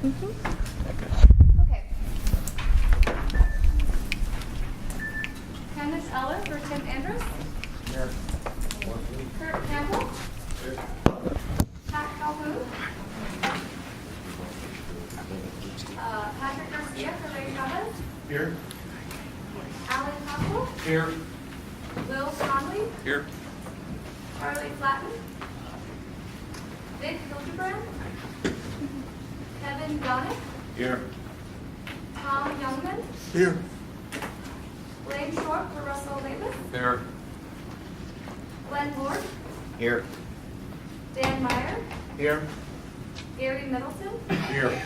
Okay. Candace Eller for Tim Andrews. Here. Kurt Campbell. Pat Calhoun. Patrick Garcia for Ray Chavez. Here. Alan Coppell. Here. Will Conley. Here. Charlie Flatten. Vic Hildebrand. Kevin Donick. Here. Tom Youngman. Here. Blaine Short for Russell Davis. Here. Glenn Lord. Here. Dan Meyer. Here. Gary Middleton. Here.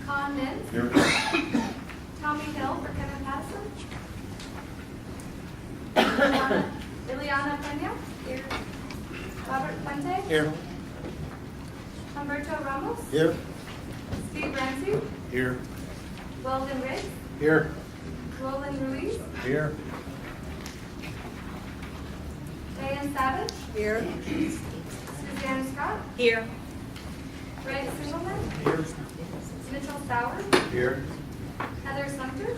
Con Mintz. Here. Tommy Hill for Kevin Patterson. Ileana Pena. Here. Robert Fuente. Here. Humberto Ramos. Here. Steve Ramsey. Here. Weldon Riggs. Here. Roland Ruiz. Here. Diane Savage. Here. Suzanne Scott. Here. Greg Singleman. Here. Mitchell Sauer. Here. Heather Sumter.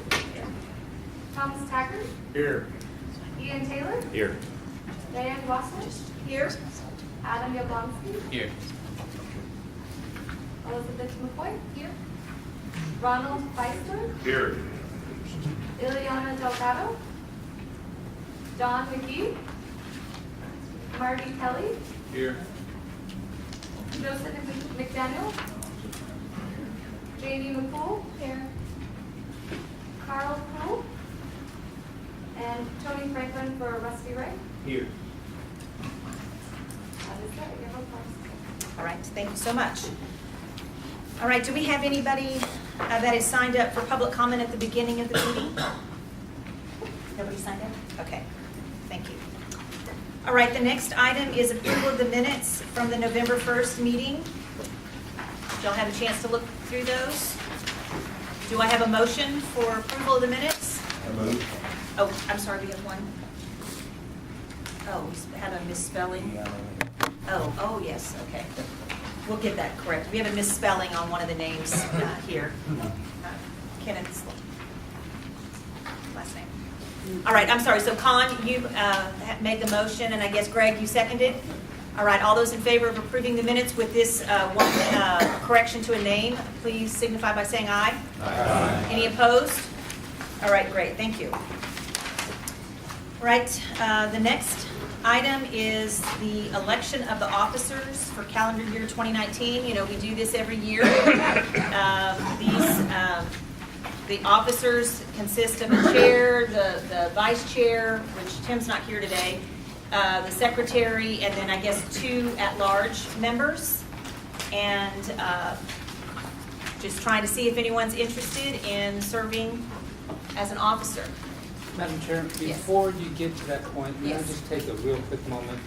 Thomas Taggart. Here. Ian Taylor. Here. Diane Wassler. Here. Adam Yablonsky. Here. Elizabeth McCoy. Here. Ronald Feisler. Here. Ileana Delgado. Don McGee. Marty Kelly. Here. Joseph McDaniel. Jamie McCool. Here. Carl Poole. And Tony Franklin for Rusty Ray. Here. That is it. Your vote counts. All right, thank you so much. All right, do we have anybody that is signed up for public comment at the beginning of the meeting? Nobody signed up? Okay, thank you. All right, the next item is approval of the minutes from the November 1st meeting. Did y'all have a chance to look through those? Do I have a motion for approval of the minutes? I move. Oh, I'm sorry, we have one. Oh, we had a misspelling. Oh, yes, okay. We'll get that correct. We have a misspelling on one of the names here. Kenneth's last name. All right, I'm sorry. So Con, you made the motion, and I guess Greg, you seconded? All right, all those in favor of approving the minutes with this one correction to a name, please signify by saying aye. Aye. Any opposed? All right, great, thank you. All right, the next item is the election of the officers for calendar year 2019. You know, we do this every year. The officers consist of a chair, the vice chair, which Tim's not here today, the secretary, and then I guess 2 at-large members. And just trying to see if anyone's interested in serving as an officer. Madam Chair, Yes. before you get to that point, may I Yes. just take a real quick moment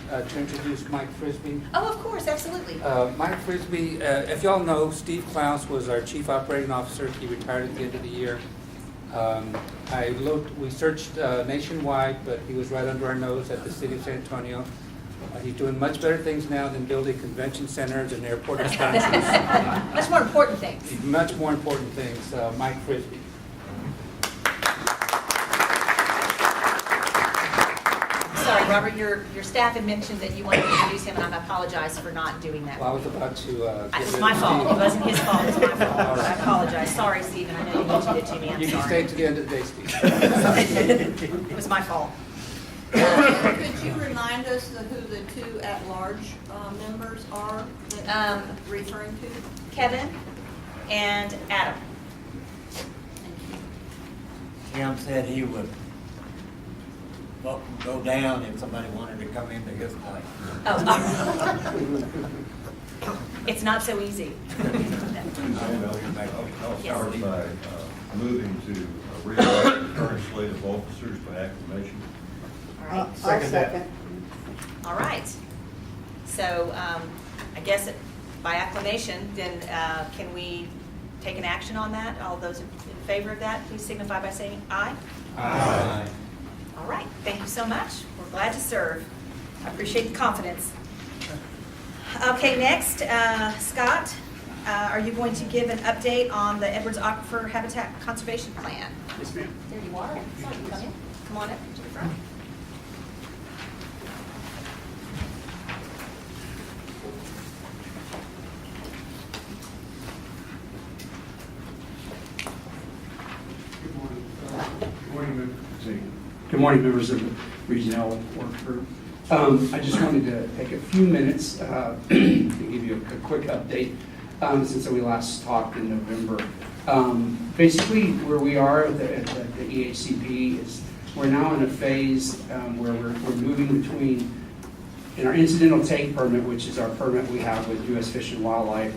to introduce Mike Frisbee? Oh, of course, absolutely. Mike Frisbee, if y'all know, Steve Klaus was our Chief Operating Officer. He retired at the end of the year. We searched nationwide, but he was right under our nose at the City of San Antonio. He's doing much better things now than building convention centers and airport expansions. Much more important things. Much more important things, Mike Frisbee. Sorry, Robert, your staff had mentioned that you wanted to introduce him, and I apologize for not doing that. Well, I was about to... It was my fault. It wasn't his fault. It was my fault. I apologize. Sorry, Stephen. I know you mentioned it to me. I'm You can stay sorry. to the end of the day, Steve. It was my fault. Could you remind us who the 2 at-large members are that you're referring to? Kevin and Adam. Tim said he would go down if somebody wanted to come into his place. Oh. It's not so easy. I'll start by moving to re-elect the current slate of officers by acclamation. All right. Second that. All right. So I guess by acclamation, then can we take an action on that? All those in favor of that, please signify by saying aye. Aye. All right. Thank you so much. We're glad to serve. I appreciate the confidence. Okay, next, Scott, are you going to give an update on the Edwards Aquifer Habitat Conservation Plan? Yes, ma'am. There you are. So you come in. Come on up to the front. Good morning, members of the Rgeion work group. I just wanted to take a few minutes to give you a quick update since we last talked in November. Basically, where we are at the EHCP is we're now in a phase where we're moving between, in our incidental take permit, which is our permit we have with U.S. Fish and Wildlife,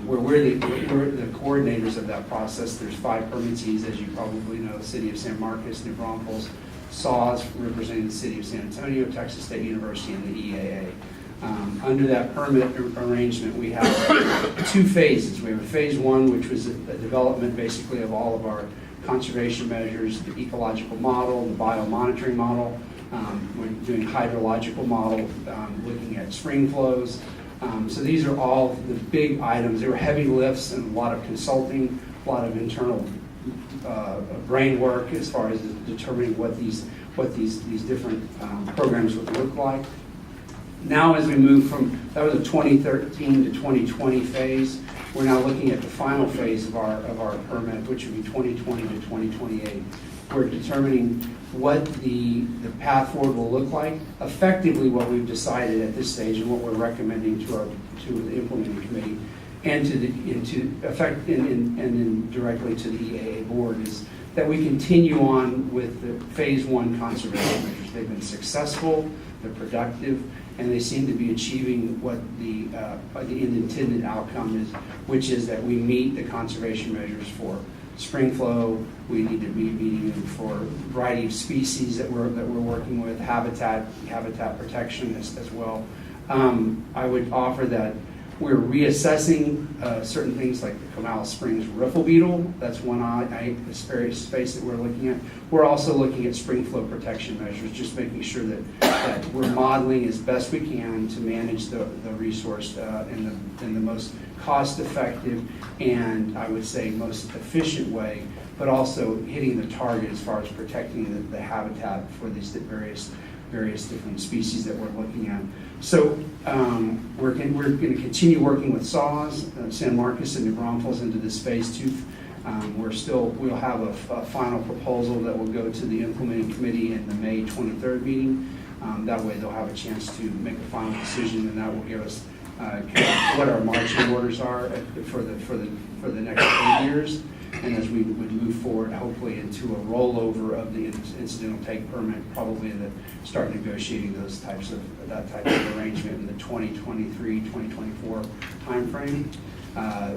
where we're the coordinators of that process. There's 5 permittees, as you probably know: the City of San Marcos, New Braunfels, SAWS representing the City of San Antonio, Texas State University, and the EAA. Under that permit arrangement, we have 2 phases. We have a phase 1, which was a development basically of all of our conservation measures, the ecological model, the biomonitoring model. We're doing hydrological model, looking at spring flows. So these are all the big items. There were heavy lifts and a lot of consulting, a lot of internal brain work as far as determining what these different programs would look like. Now, as we move from, that was a 2013 to 2020 phase, we're now looking at the final phase of our permit, which would be 2020 to 2028. We're determining what the path forward will look like. Effectively, what we've decided at this stage and what we're recommending to the implementing committee and then directly to the EAA board is that we continue on with the phase 1 conservation measures. They've been successful, they're productive, and they seem to be achieving what the intended outcome is, which is that we meet the conservation measures for spring flow. We need to be meeting them for a variety of species that we're working with, habitat protection as well. I would offer that we're reassessing certain things like the Canal Springs riffle beetle. That's one space that we're looking at. We're also looking at spring flow protection measures, just making sure that we're modeling as best we can to manage the resource in the most cost-effective and, I would say, most efficient way, but also hitting the target as far as protecting the habitat for these various different species that we're looking at. So we're going to continue working with SAWS, San Marcos, and New Braunfels into this phase 2. We'll have a final proposal that will go to the implementing committee in the May 23rd meeting. That way they'll have a chance to make a final decision, and that will give us what our marching orders are for the next 8 years. And as we would move forward, hopefully into a rollover of the incidental take permit, probably start negotiating that type of arrangement in the 2023-2024 timeframe.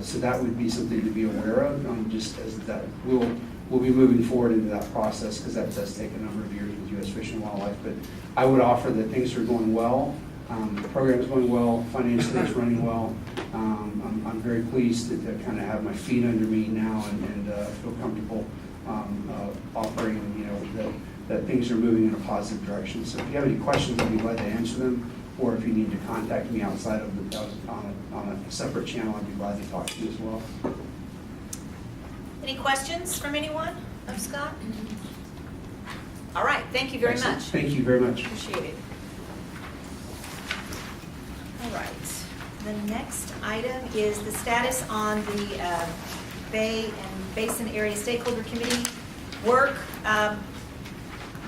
So that would be something to be aware of. Just as that we'll be moving forward into that process, because that does take a number of years with U.S. Fish and Wildlife. But I would offer that things are going well. The program is going well. Financially, it's running well. I'm very pleased to kind of have my feet under me now and feel comfortable offering, that things are moving in a positive direction. So if you have any questions, I'd be glad to answer them. Or if you need to contact me outside of on a separate channel, I'd be glad to talk to you as well. Any questions from anyone of Scott? All right, thank you very Excellent. much. Thank you very much. Appreciate it. All right, the next item is the status on the Bay and Basin Area Stakeholder Committee work.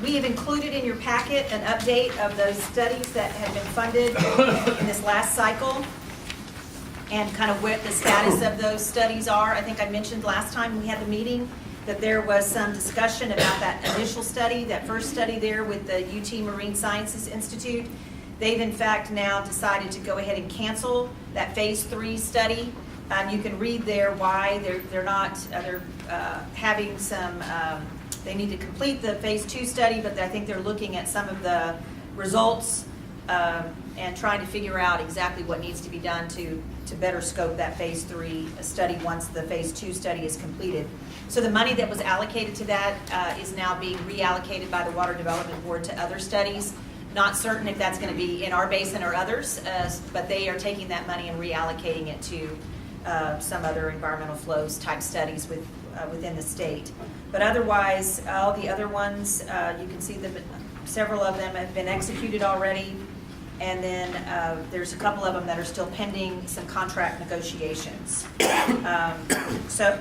We have included in your packet an update of those studies that have been funded in this last cycle and kind of what the status of those studies are. I think I mentioned last time we had the meeting that there was some discussion about that initial study, that first study there with the UT Marine Sciences Institute. They've in fact now decided to go ahead and cancel that phase 3 study. You can read there why they're not, they're having some, they need to complete the phase 2 study, but I think they're looking at some of the results and trying to figure out exactly what needs to be done to better scope that phase 3 study once the phase 2 study is completed. So the money that was allocated to that is now being reallocated by the Water Development Board to other studies. Not certain if that's going to be in our basin or others, but they are taking that money and reallocating it to some other environmental flows type studies within the state. But otherwise, all the other ones, you can see that several of them have been executed already. And then there's a couple of them that are still pending some contract negotiations. So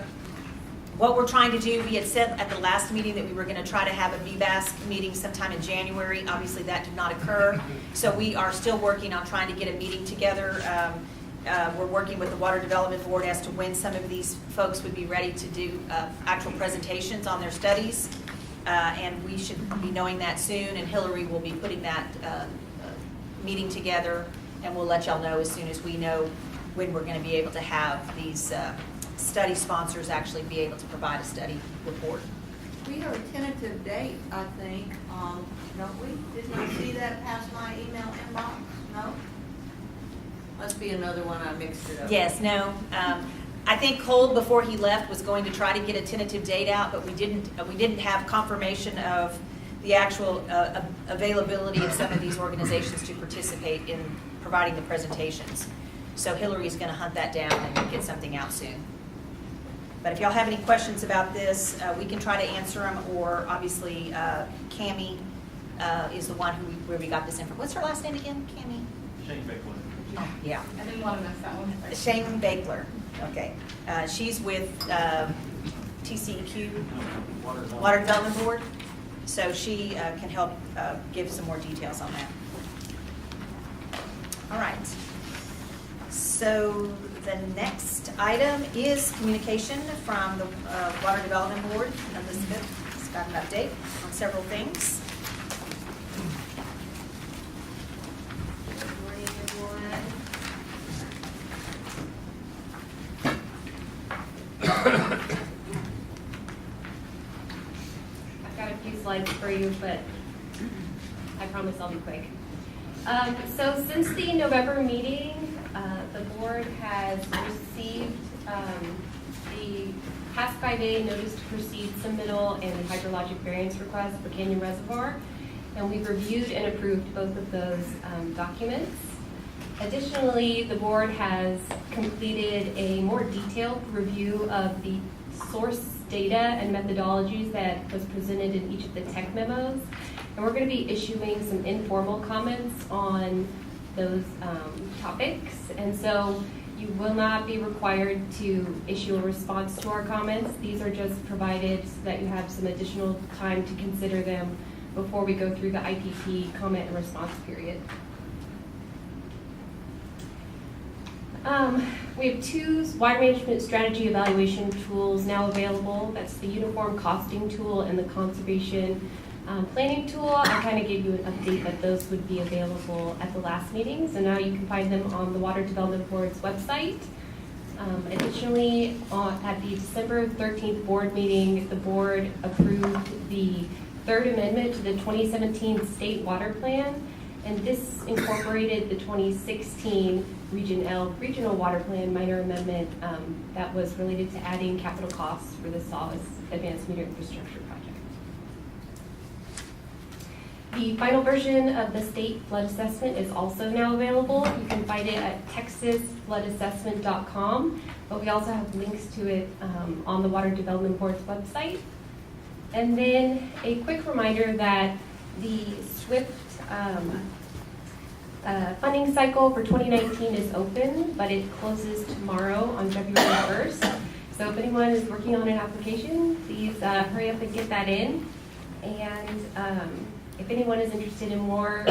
what we're trying to do, we had said at the last meeting that we were going to try to have a VBAS meeting sometime in January. Obviously, that did not occur. So we are still working on trying to get a meeting together. We're working with the Water Development Board as to when some of these folks would be ready to do actual presentations on their studies. And we should be knowing that soon, and Hillary will be putting that meeting together, and we'll let y'all know as soon as we know when we're going to be able to have these study sponsors actually be able to provide a study report. We have a tentative date, I think, don't we? Didn't I see that pass my email inbox? No? Must be another one, I mixed it up. Yes, no. I think Cole, before he left, was going to try to get a tentative date out, but we didn't have confirmation of the actual availability of some of these organizations to participate in providing the presentations. So Hillary's going to hunt that down and get something out soon. But if y'all have any questions about this, we can try to answer them, or obviously Cammie is the one where we got this info. What's her last name again, Cammie? Shane Bakeland. Oh, yeah. I didn't want to miss that one. Shane Bakler. Okay. She's with TCEQ, Water Development Board. So she can help give some more details on that. All right. So the next item is communication from the Water Development Board. Elizabeth has got an update on several things. Good morning, everyone. I've got a few slides for you, but I promise I'll be quick. So since the November meeting, the board has received the past 5A notice to proceed submittal and hydrologic variance request for Canyon Reservoir, and we've reviewed and approved both of those documents. Additionally, the board has completed a more detailed review of the source data and methodologies that was presented in each of the tech memos. And we're going to be issuing some informal comments on those topics. And so you will not be required to issue a response to our comments. These are just provided so that you have some additional time to consider them before we go through the IPP comment and response period. We have two water management strategy evaluation tools now available. That's the uniform costing tool and the conservation planning tool. I kind of gave you an update that those would be available at the last meeting. So now you can find them on the Water Development Board's website. Additionally, at the December 13th board meeting, the board approved the third amendment to the 2017 state water plan. And this incorporated the 2016 Regional Water Plan minor amendment that was related to adding capital costs for the SAWS Advanced Meter Infrastructure Project. The final version of the state flood assessment is also now available. You can find it at texasfloodassessment.com, but we also have links to it on the Water Development Board's website. And then a quick reminder that the SWIFT funding cycle for 2019 is open, but it closes tomorrow on February 1st. So if anyone is working on an application, please hurry up and get that in. And if anyone is interested in more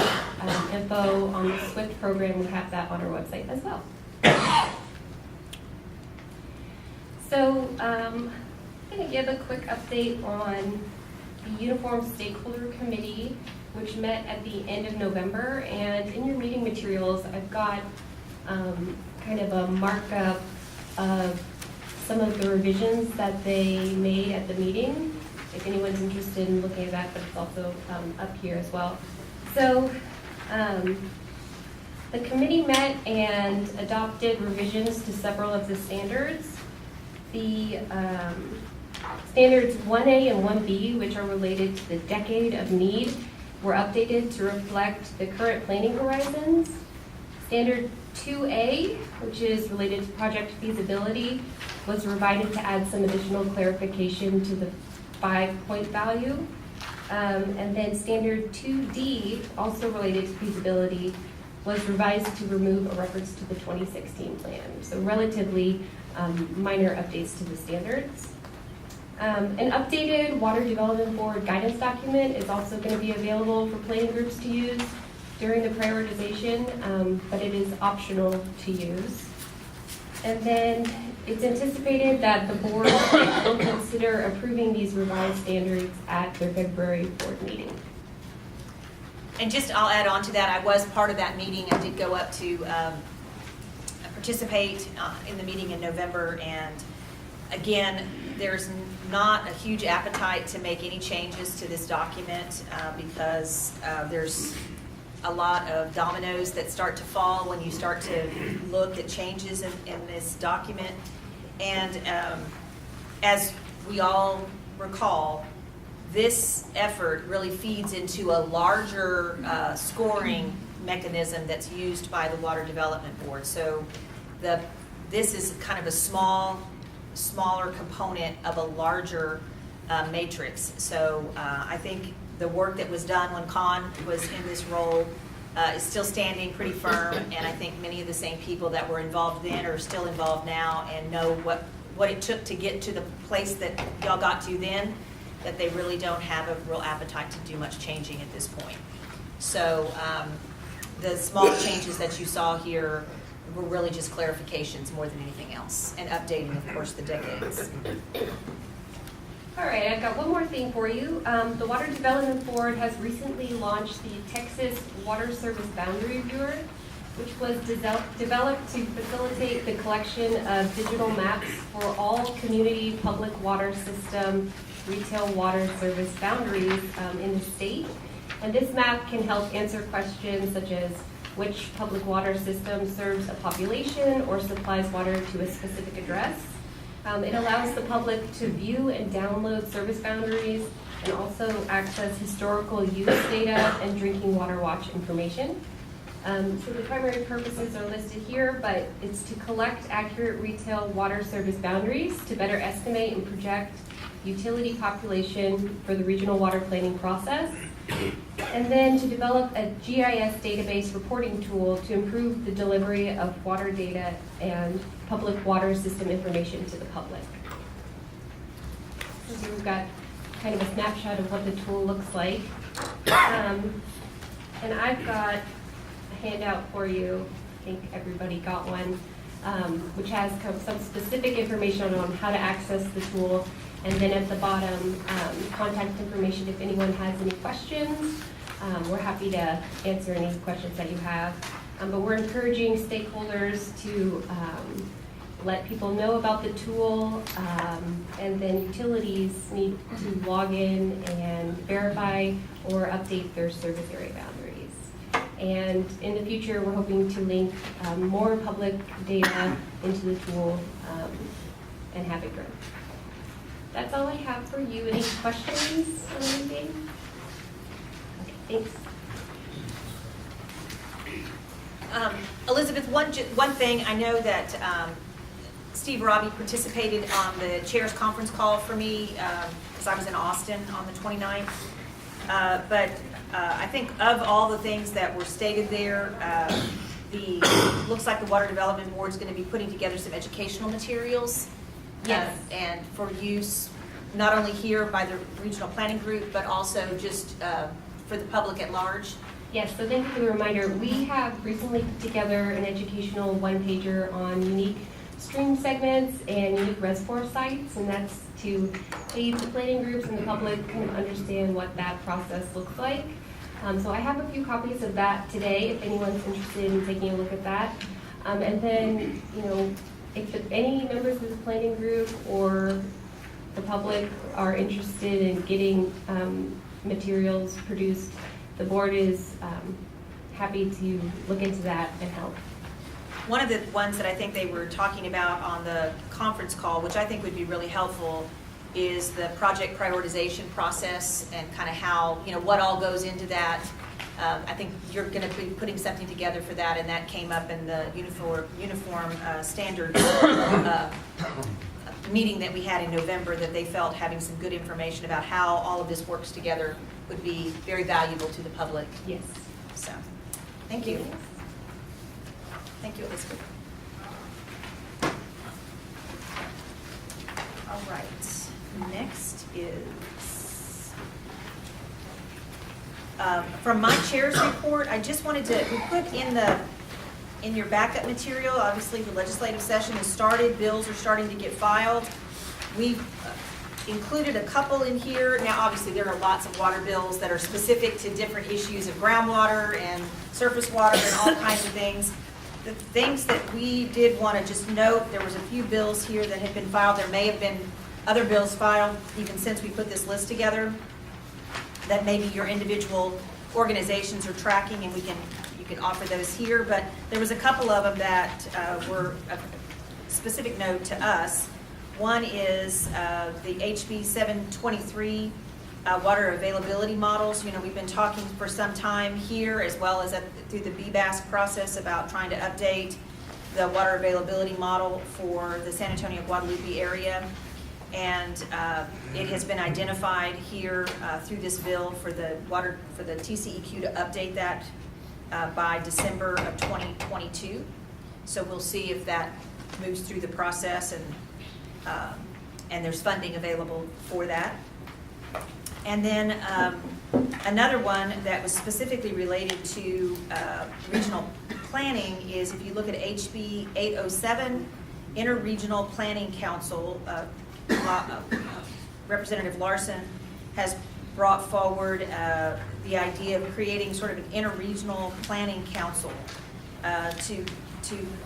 info on the SWIFT program, we have that on our website as well. So I'm going to give a quick update on the Uniform Stakeholder Committee, which met at the end of November. And in your meeting materials, I've got kind of a markup of some of the revisions that they made at the meeting, if anyone's interested in looking at that, but it's also up here as well. So the committee met and adopted revisions to several of the standards. The standards 1A and 1B, which are related to the decade of need, were updated to reflect the current planning horizons. Standard 2A, which is related to project feasibility, was revised to add some additional clarification to the 5-point value. And then standard 2D, also related to feasibility, was revised to remove a reference to the 2016 plan. So relatively minor updates to the standards. An updated Water Development Board guidance document is also going to be available for planning groups to use during the prioritization, but it is optional to use. And then it's anticipated that the board will consider approving these revised standards at their February board meeting. And just, I'll add on to that, I was part of that meeting. I did go up to participate in the meeting in November, and again, there's not a huge appetite to make any changes to this document because there's a lot of dominoes that start to fall when you start to look at changes in this document. And as we all recall, this effort really feeds into a larger scoring mechanism that's used by the Water Development Board. So this is kind of a smaller component of a larger matrix. So I think the work that was done when Con was in this role is still standing pretty firm, and I think many of the same people that were involved then are still involved now and know what it took to get to the place that y'all got to then, that they really don't have a real appetite to do much changing at this point. So the small changes that you saw here were really just clarifications more than anything else, and updating, of course, the decades. All right, I've got one more thing for you. The Water Development Board has recently launched the Texas Water Service Boundary Viewer, which was developed to facilitate the collection of digital maps for all community public water system retail water service boundaries in the state. And this map can help answer questions such as which public water system serves a population or supplies water to a specific address. It allows the public to view and download service boundaries and also access historical use data and drinking water watch information. So the primary purposes are listed here, but it's to collect accurate retail water service boundaries to better estimate and project utility population for the regional water planning process, and then to develop a GIS database reporting tool to improve the delivery of water data and public water system information to the public. So here we've got kind of a snapshot of what the tool looks like. And I've got a handout for you. I think everybody got one, which has some specific information on how to access the tool. And then at the bottom, contact information if anyone has any questions. We're happy to answer any questions that you have. But we're encouraging stakeholders to let people know about the tool, and then utilities need to log in and verify or update their service area boundaries. And in the future, we're hoping to link more public data into the tool and have it grow. That's all I have for you. Any questions on anything? Okay, thanks. Elizabeth, one thing, I know that Steve Robbie participated on the chair's conference call for me because I was in Austin on the 29th. But I think of all the things that were stated there, looks like the Water Development Board is going to be putting together some educational materials. Yes. And for use not only here by the regional planning group, but also just for the public at large. Yes, so thank you for the reminder. We have recently put together an educational one-pager on unique stream segments and unique reservoir sites, and that's to aid the planning groups and the public kind of understand what that process looks like. So I have a few copies of that today if anyone's interested in taking a look at that. And then, if any members of the planning group or the public are interested in getting materials produced, the board is happy to look into that and help. One of the ones that I think they were talking about on the conference call, which I think would be really helpful, is the project prioritization process and kind of how, what all goes into that. I think you're going to be putting something together for that, and that came up in the uniform standards meeting that we had in November, that they felt having some good information about how all of this works together would be very valuable to the public. Yes. So, thank you. Thank you, Elizabeth. All right, next is from my chair's report. I just wanted to, we put in your backup material, obviously the legislative session has started, bills are starting to get filed. We've included a couple in here. Now, obviously, there are lots of water bills that are specific to different issues of groundwater and surface water and all kinds of things. The things that we did want to just note, there was a few bills here that have been filed. There may have been other bills filed even since we put this list together that maybe your individual organizations are tracking, and you can offer those here. But there was a couple of them that were a specific note to us. One is the HB 723 water availability models. You know, we've been talking for some time here, as well as through the BBAS process, about trying to update the water availability model for the San Antonio Guadalupe area. And it has been identified here through this bill for the TCEQ to update that by December of 2022. So we'll see if that moves through the process, and there's funding available for that. And then another one that was specifically related to regional planning is, if you look at HB 807, Interregional Planning Council, Representative Larson has brought forward the idea of creating sort of an interregional planning council to,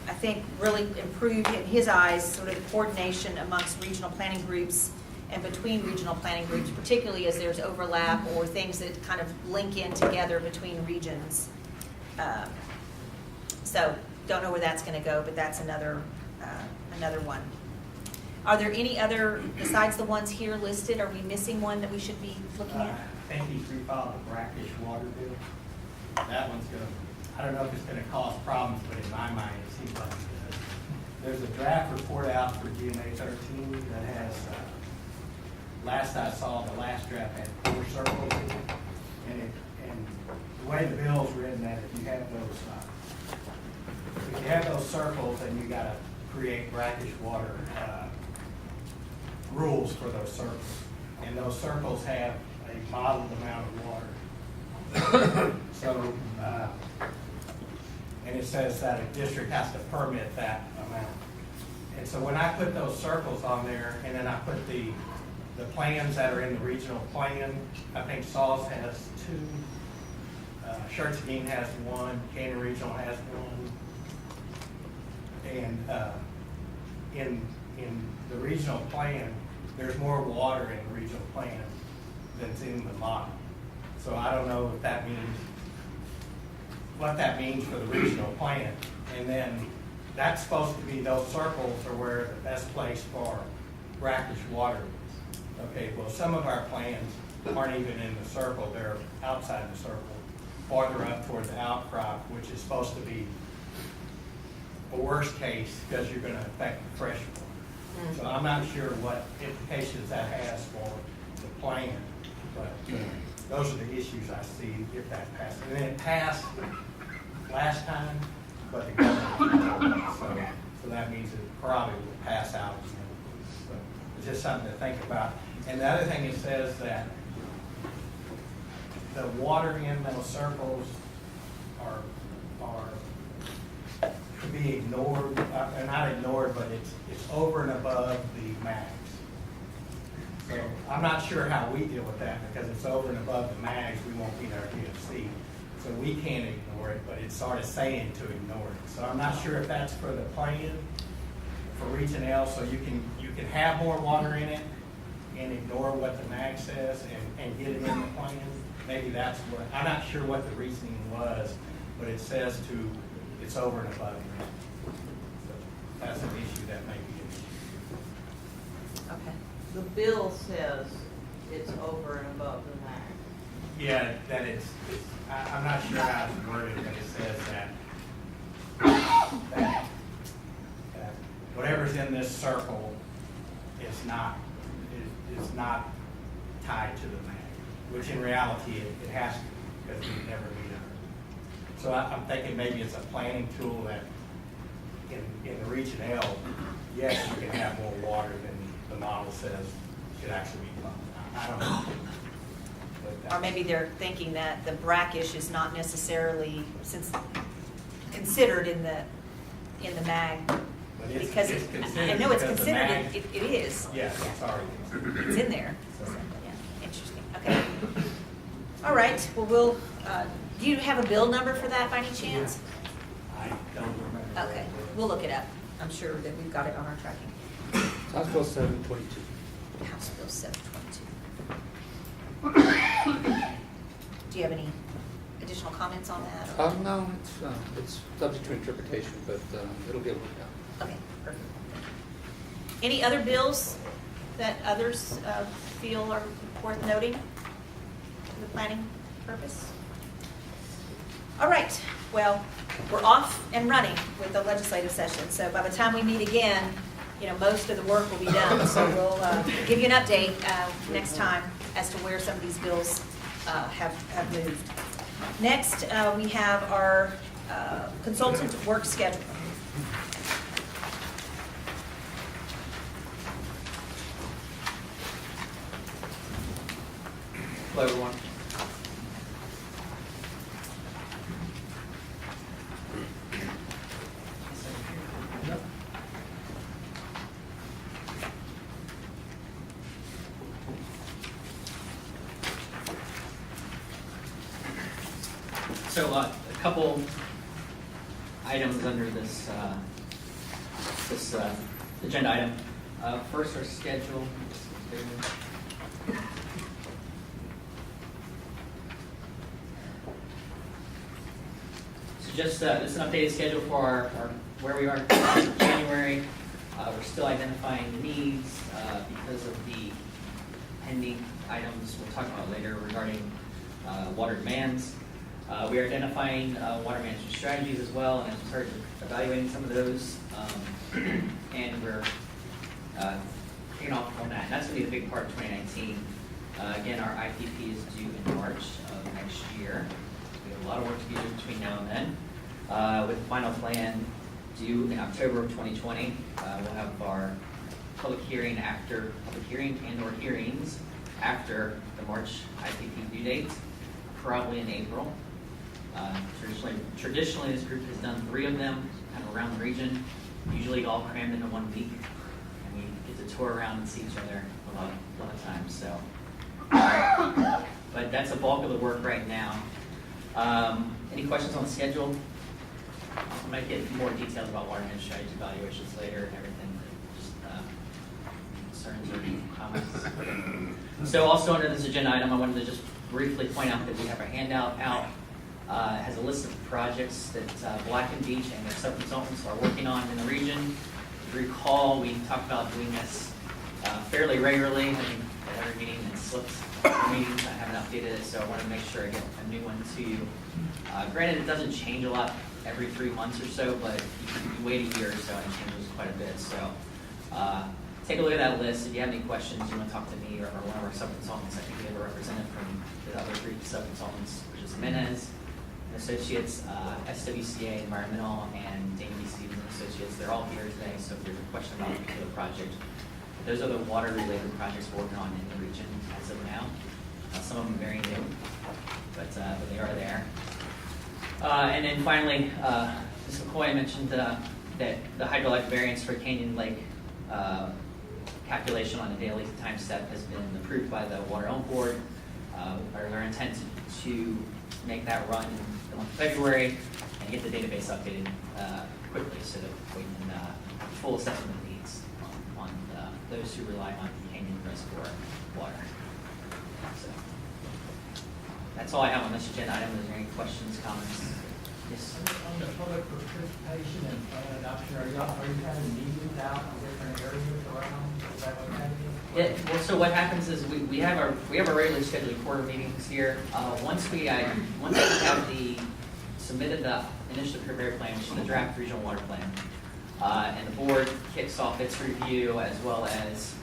I think, really improve, in his eyes, sort of the coordination amongst regional planning groups and between regional planning groups, particularly as there's overlap or things that kind of link in together between regions. So don't know where that's going to go, but that's another one. Are there any other, besides the ones here listed, are we missing one that we should be looking at? I think he's refiled the brackish water bill. That one's gonna, I don't know if it's gonna cause problems, but in my mind, it seems like it does. There's a draft report out for GMA 13 that has, last I saw, the last draft had 4 circles in it. And the way the bill's written, that if you have those circles, then you gotta create brackish water rules for those circles. And those circles have a modeled amount of water. So, and it says that a district has to permit that amount. And so when I put those circles on there, and then I put the plans that are in the regional plan, I think Saws has 2, Schertz-Dean has 1, Canyon Regional has 1. And in the regional plan, there's more water in the regional plan than's in the model. So I don't know if that means, what that means for the regional plan. And then that's supposed to be, those circles are where the best place for brackish water is. Okay, well, some of our plans aren't even in the circle, they're outside the circle, farther up toward the outcrop, which is supposed to be a worst case because you're going to affect the fresh water. So I'm not sure what implications that has for the plan, but those are the issues I see if that passes. And then it passed last time, but the government, so that means it probably will pass out. So it's just something to think about. And the other thing, it says that the water in those circles are to be ignored, not ignored, but it's over and above the max. So I'm not sure how we deal with that, because it's over and above the max, we won't meet our DFC. So we can't ignore it, but it's sort of saying to ignore it. So I'm not sure if that's for the plan, for Region L, so you can have more water in it and ignore what the max says and get it in the plan. Maybe that's what, I'm not sure what the reasoning was, but it says it's over and above. So that's an issue that may be an issue. Okay. The bill says it's over and above the max. Yeah, that I'm not sure how it's worded, but it says that whatever's in this circle is not tied to the mag, which in reality it has to, because we never meet it. So I'm thinking maybe it's a planning tool that in the region L, yes, you can have more water than the model says should actually be pumped. I don't know. Or maybe they're thinking that the brackish is not necessarily considered in the mag. But it's Because considered I know it's because the considered, mag- it is. Yes, it's already considered. It's in there. So- Yeah, interesting, okay. All right, well, do you have a bill number for that by any chance? I don't remember. Okay, we'll look it up. I'm sure that we've got it on our tracking. House Bill 722. House Bill 722. Do you have any additional comments on that? or- No, it's subject to interpretation, but it'll get worked out. Okay, perfect. Any other bills that others feel are worth noting for the planning purpose? All right, well, we're off and running with the legislative session, so by the time we meet again, most of the work will be done. So we'll give you an update next time as to where some of these bills have moved. Next, we have our consultant work schedule. Hello, everyone. So a couple items under this agenda item. First, our schedule. So just this is an updated schedule for our where we are in January. We're still identifying needs because of the pending items we'll talk about later regarding water demands. We are identifying water management strategies as well, and I'm started evaluating some of those, and we're kicking off on that. And that's going to be the big part of 2019. Again, our IPP is due in March of next year. We have a lot of work to do between now and then. With the final plan due in October of 2020, we'll have our public hearing and/or hearings after the March IPP due date, probably in April. Traditionally, this group has done 3 of them kind of around the region, usually all crammed into 1 week, and we get to tour around and see each other a lot of times. So, but that's a bulk of the work right now. Any questions on the schedule? I might get more details about water management strategy evaluations later and everything. Just concerns or comments. So, also under this agenda item, I wanted to just briefly point out that we have a handout out. It has a list of projects that Black & Beach and their sub-consultants are working on in the region. If you recall, we talked about doing this fairly regularly. I think at every meeting it slips meetings. I haven't updated it, so I want to make sure I get a new one to you. Granted, it doesn't change a lot every 3 months or so, but you wait a year or so and it changes quite a bit. So take a look at that list. If you have any questions, you want to talk to me or one of our sub-consultants. I think we have a representative from the other 3 sub-consultants, which is Jimenez Associates, SWCA Environmental, and Davey Stevens and Associates. They're all here today, so if there's a question about a particular project, those are the water-related projects we're working on in the region as of now. Some of them very new, but they are there. And then finally, Ms. McCoy mentioned that the hydrologic variance for Canyon Lake calculation on a daily time step has been approved by the Water Elm Board. Our intent to make that run in the month of February and get the database updated quickly so that we can full assessment needs on those who rely on Canyon Reservoir water. So that's all I have on this agenda item. Is there any questions, comments? Yes. On the public participation and plan adoption, are you having meetings out in different areas around? Is that what's happening? Yeah, well, so what happens is we have our regularly scheduled quarter meetings here. Once we have submitted the initiative prepared plan, which is the draft regional water plan, and the board kicks off its review as well as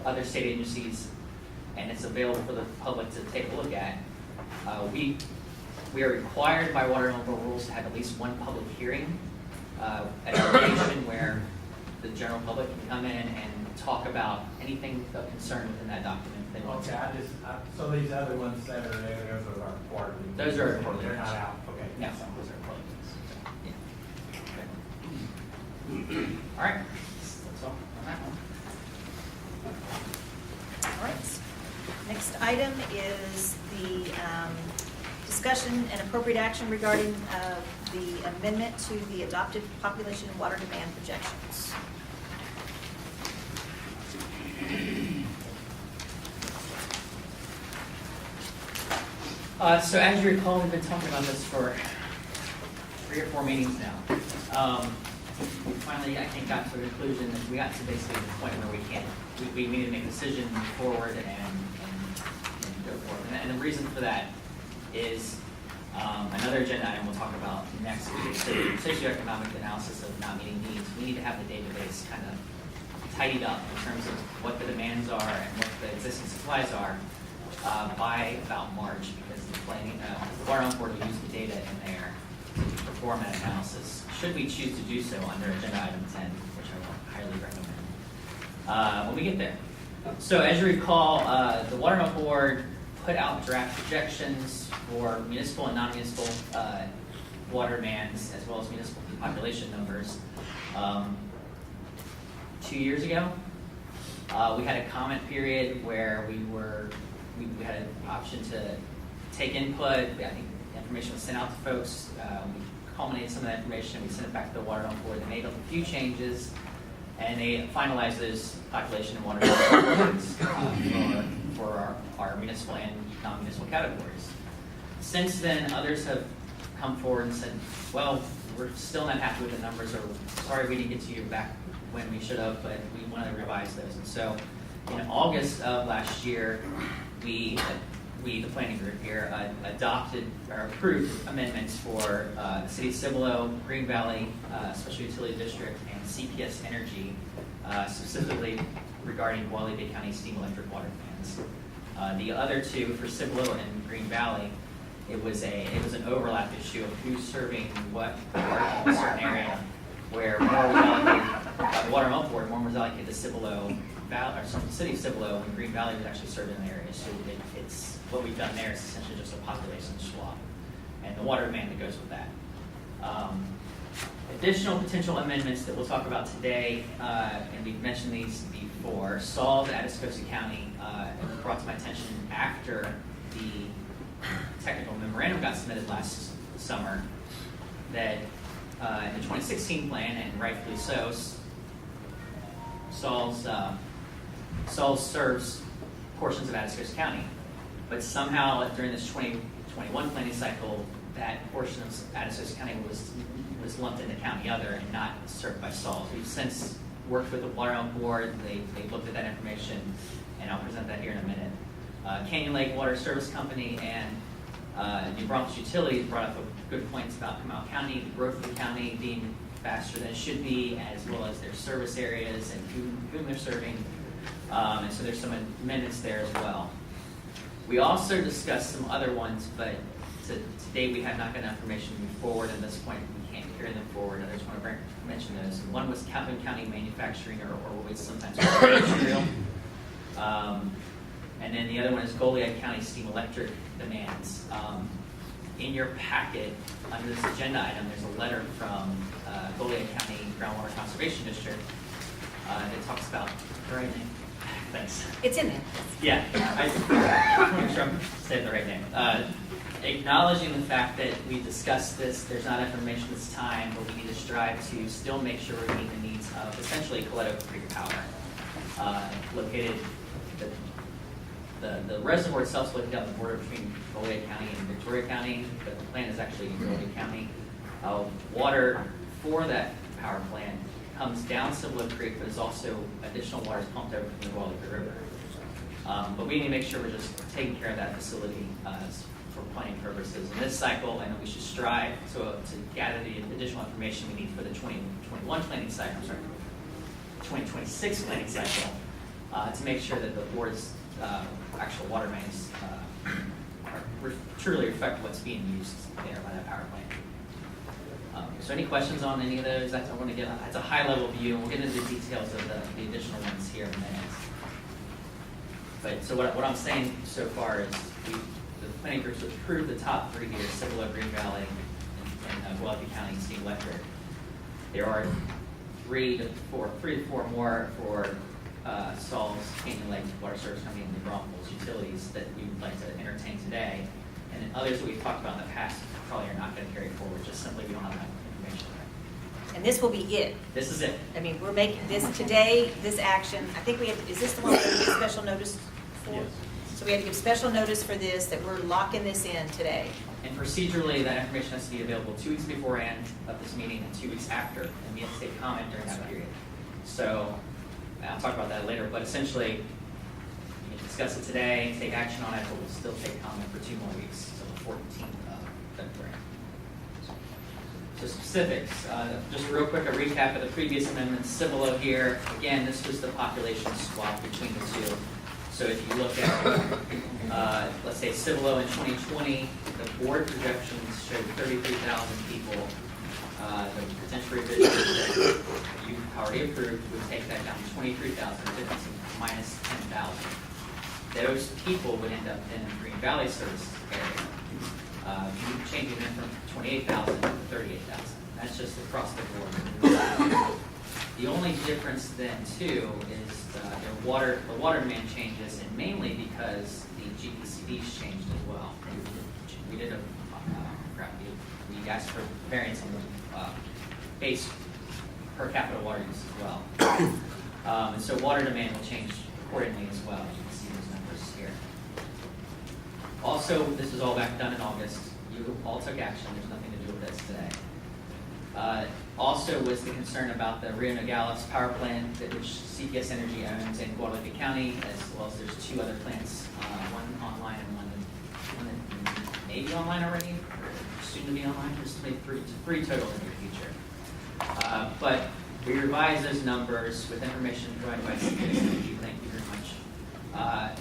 other state agencies, and it's available for the public to take a look at. We are required by water and local rules to have at least one public hearing at a location where the general public can come in and talk about anything of concern within that document. They want to. Okay, so these other ones that are there, those are our quarterly. Those are our quarterly. They're not out, okay. No, those are quarterly. Yeah. All right, that's all on that one. All right. Next item is the discussion and appropriate action regarding the amendment to the adopted population and water demand projections. So as you recall, we've been talking about this for 3 or 4 meetings now. We finally, I think, got to a conclusion that we got to basically the point where we need to make a decision, move forward, and go forward. And the reason for that is another agenda item we'll talk about next week is the socioeconomic analysis of not meeting needs. We need to have the database kind of tidied up in terms of what the demands are and what the existing supplies are by about March, because the planning, the Water and Board will use the data in there to perform that analysis, should we choose to do so under agenda item 10, which I will highly recommend when we get there. So as you recall, the Water and Board put out draft projections for municipal and non-municipal water demands, as well as municipal population numbers 2 years ago. We had a comment period where we had an option to take input. I think information was sent out to folks. We culminated some of that information. We sent it back to the Water and Board. They made a few changes, and they finalized those population and water demands for our municipal and non-municipal categories. Since then, others have come forward and said, well, we're still not happy with the numbers, or sorry we didn't get to you back when we should have, but we want to revise those. And so in August of last year, the planning group here, adopted or approved amendments for the City of Cibolo, Green Valley Special Utility District, and CPS Energy, specifically regarding Wally-Bay County steam electric water plants. The other two, for Cibolo and Green Valley, it was an overlap issue of who's serving what part of a certain area, where more was allocated, the Water and Health Board, more was allocated to Cibolo Valley, or the City of Cibolo, and Green Valley was actually served in the area. So it's what we've done there is essentially just a population swap, and the water demand that goes with that. Additional potential amendments that we'll talk about today, and we've mentioned these before, solved Atascosa County, and brought to my attention after the technical memorandum got submitted last summer, that in the 2016 plan, and rightfully so, Saul serves portions of Atascosa County, but somehow during this 2021 planning cycle, that portion of Atascosa County was lumped into County Other and not served by Saul. We've since worked with the Water and Board. They looked at that information, and I'll present that here in a minute. Canyon Lake Water Service Company and New Braunfels Utilities brought up good points about Comal County, the growth of the county being faster than it should be, as well as their service areas and whom they're serving. And so there's some amendments there as well. We also discussed some other ones, but today we have not got enough information to move forward. At this point, we can't carry them forward. I just want to mention those. One was Calhoun County Manufacturing, or what we sometimes call industrial. And then the other one is Goliad County Steam Electric demands. In your packet, under this agenda item, there's a letter from Goliad County Groundwater Conservation District that talks about the right name. Thanks. It's in there. Yeah, I want to make sure I'm saying the right name. Acknowledging the fact that we discussed this, there's not information this time, but we need to strive to still make sure we meet the needs of essentially Coleto Creek Power. Located, the reservoir itself is located on the border between Goliad County and Victoria County, but the plant is actually in Goliad County. Water for that power plant comes down Cibolo Creek, but is also additional water is pumped over from the Guadalupe River. But we need to make sure we're just taking care of that facility for planning purposes in this cycle, and that we should strive to gather the additional information we need for the 2021 planning cycle, 2026 planning cycle, to make sure that the board's actual water mains truly reflect what's being used there by that power plant. So any questions on any of those? I want to get, it's a high level view, and we'll get into the details of the additional ones here in a minute. But so what I'm saying so far is the planning groups have approved the top three here: Cibolo, Green Valley, and Guadalupe County and Steve Electric. There are three to four more for Saul's, Canyon Lake Water Service Company, and the Broncos Utilities that we would like to entertain today. And then others that we've talked about in the past probably are not going to carry forward, just simply we don't have enough information. And this will be it. This is it. I mean, we're making this today, this action, I think we have, is this the one that we give special notice for? Yes. So we have to give special notice for this, that we're locking this in today. And procedurally, that information has to be available 2 weeks beforehand of this meeting and 2 weeks after, and we have to take comment during that period. So, I'll talk about that later, but essentially, you can discuss it today, take action on it, but we'll still take comment for 2 more weeks, so the 14th of February. So specifics, just real quick, a recap of the previous amendments. Cibolo here, again, this was the population swap between the two. So if you look at, let's say Cibolo in 2020, the board projections showed 33,000 people. The potential revision that you already approved would take that down to 23,000, minus 10,000. Those people would end up in the Green Valley service area, changing them from 28,000 to 38,000. That's just across the board. The only difference then too is the water demand changes, and mainly because the GPCDs changed as well. We did we asked for variance on the base per capita water use as well. And so water demand will change accordingly as well. You can see those numbers here. Also, this was all back done in August. You all took action. There's nothing to do with this today. Also was the concern about the Rio Nogales power plant, which CPS Energy owns in Guadalupe County, as well as there's 2 other plants, one online and one that may be online already, or soon to be online. There's 3 total in the future. But we revised those numbers with information provided by CPS Energy. Thank you very much.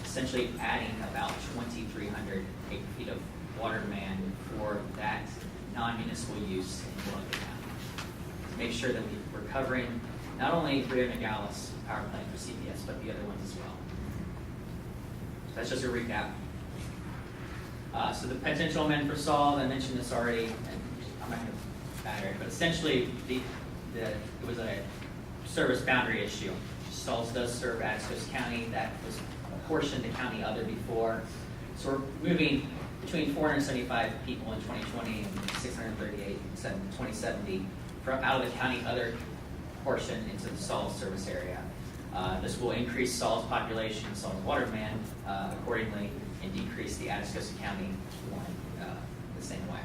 Essentially adding about 2,300 acre-feet of water demand for that non-municipal use in Guadalupe County. Make sure that we're covering not only Rio Nogales power plant for CPS, but the other ones as well. So that's just a recap. So the potential amendment for Saul, I mentioned this already, and I'm not going to batter it, but essentially it was a service boundary issue. Saul's does serve Atascosa County. That was apportioned to county other before. So we're moving between 475 people in 2020 and 638 in 2070. Out of the county other portion into the Saul's service area. This will increase Saul's population, Saul's water demand accordingly, and decrease the Atascosa County one the same way.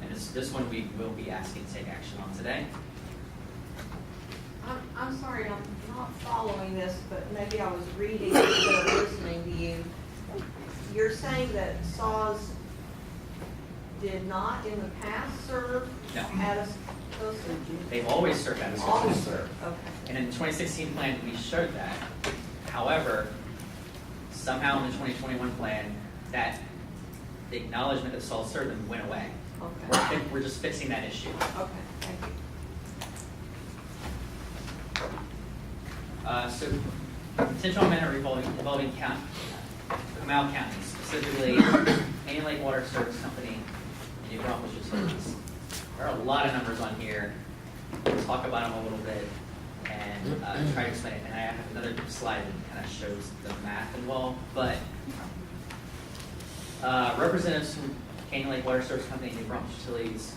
And this one we will be asking to take action on today. I'm sorry, I'm not following this, but maybe I was reading instead of listening to you. You're saying that SAWS did not in the past serve No. Atascosa? They've always served Atascosa. Always served, okay. And in the 2016 plan, we showed that. However, somehow in the 2021 plan, that the acknowledgement that Saul served them went away. Okay. We're just fixing that issue. Okay, thank you. So, potential amendment involving county, Comal County, specifically Canyon Lake Water Service Company and New Braunfels Utilities. There are a lot of numbers on here. We'll talk about them a little bit and try to explain it. And I have another slide that kind of shows the math involved. But representatives from Canyon Lake Water Service Company and New Braunfels Utilities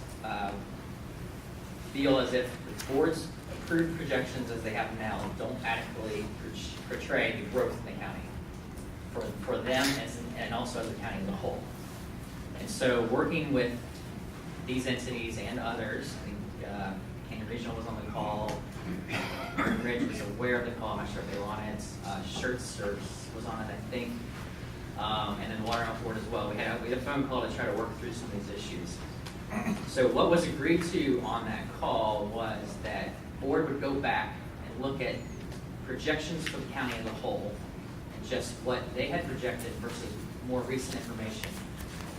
feel as if the board's approved projections as they have now don't adequately portray the growth in the county for them and also as a county as a whole. And so working with these entities and others, I think Canyon Regional was on the call. Garden Ridge was aware of the call, I'm not sure if they were on it. Shirt Service was on it, I think. And then Water Board as well. We had a phone call to try to work through some of these issues. So what was agreed to on that call was that board would go back and look at projections for the county as a whole, and just what they had projected versus more recent information.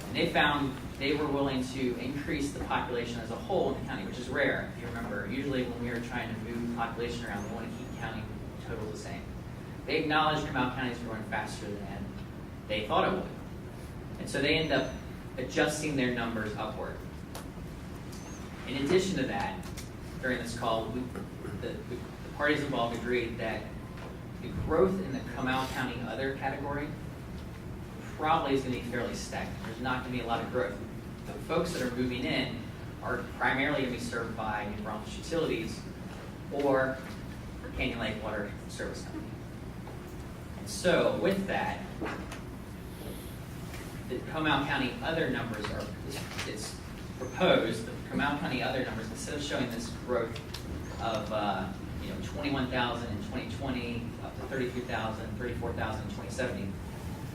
And they found they were willing to increase the population as a whole in the county, which is rare. If you remember, usually when we are trying to move population around, we want to keep county total the same. They acknowledged Comal County is growing faster than they thought it would. And so they end up adjusting their numbers upward. In addition to that, during this call, the parties involved agreed that the growth in the Comal County other category probably is going to be fairly stagnant. There's not going to be a lot of growth. The folks that are moving in are primarily going to be served by New Braunfels Utilities or Canyon Lake Water Service Company. And so with that, the Comal County other numbers are, it's proposed that the Comal County other numbers, instead of showing this growth of 21,000 in 2020 up to 33,000, 34,000 in 2070,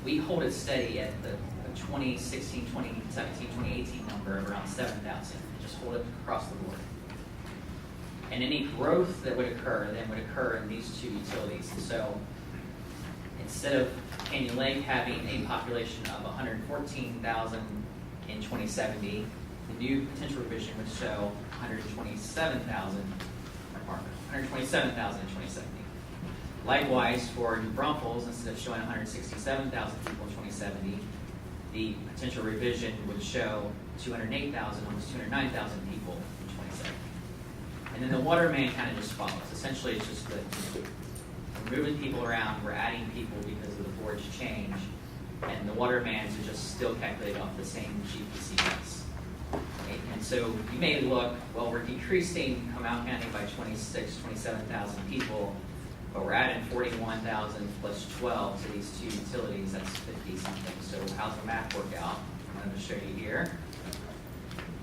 we hold it steady at the 2016, 2017, 2018 number of around 7,000. Just hold it across the board. And any growth that would occur then would occur in these two utilities. So instead of Canyon Lake having a population of 114,000 in 2070, the new potential revision would show 127,000 in 2070. Likewise, for New Braunfels, instead of showing 167,000 people in 2070, the potential revision would show 208,000, almost 209,000 people in 2070. And then the water main kind of just follows. Essentially, it's just that we're moving people around, we're adding people because of the board's change, and the water mains are just still calculated off the same GPC base. Okay? And so you may look, well, we're decreasing Comal County by 27,000 people, but we're adding 41,000 plus 12 to these two utilities, that's 50 something. So how's the math work out? I'm going to show you here.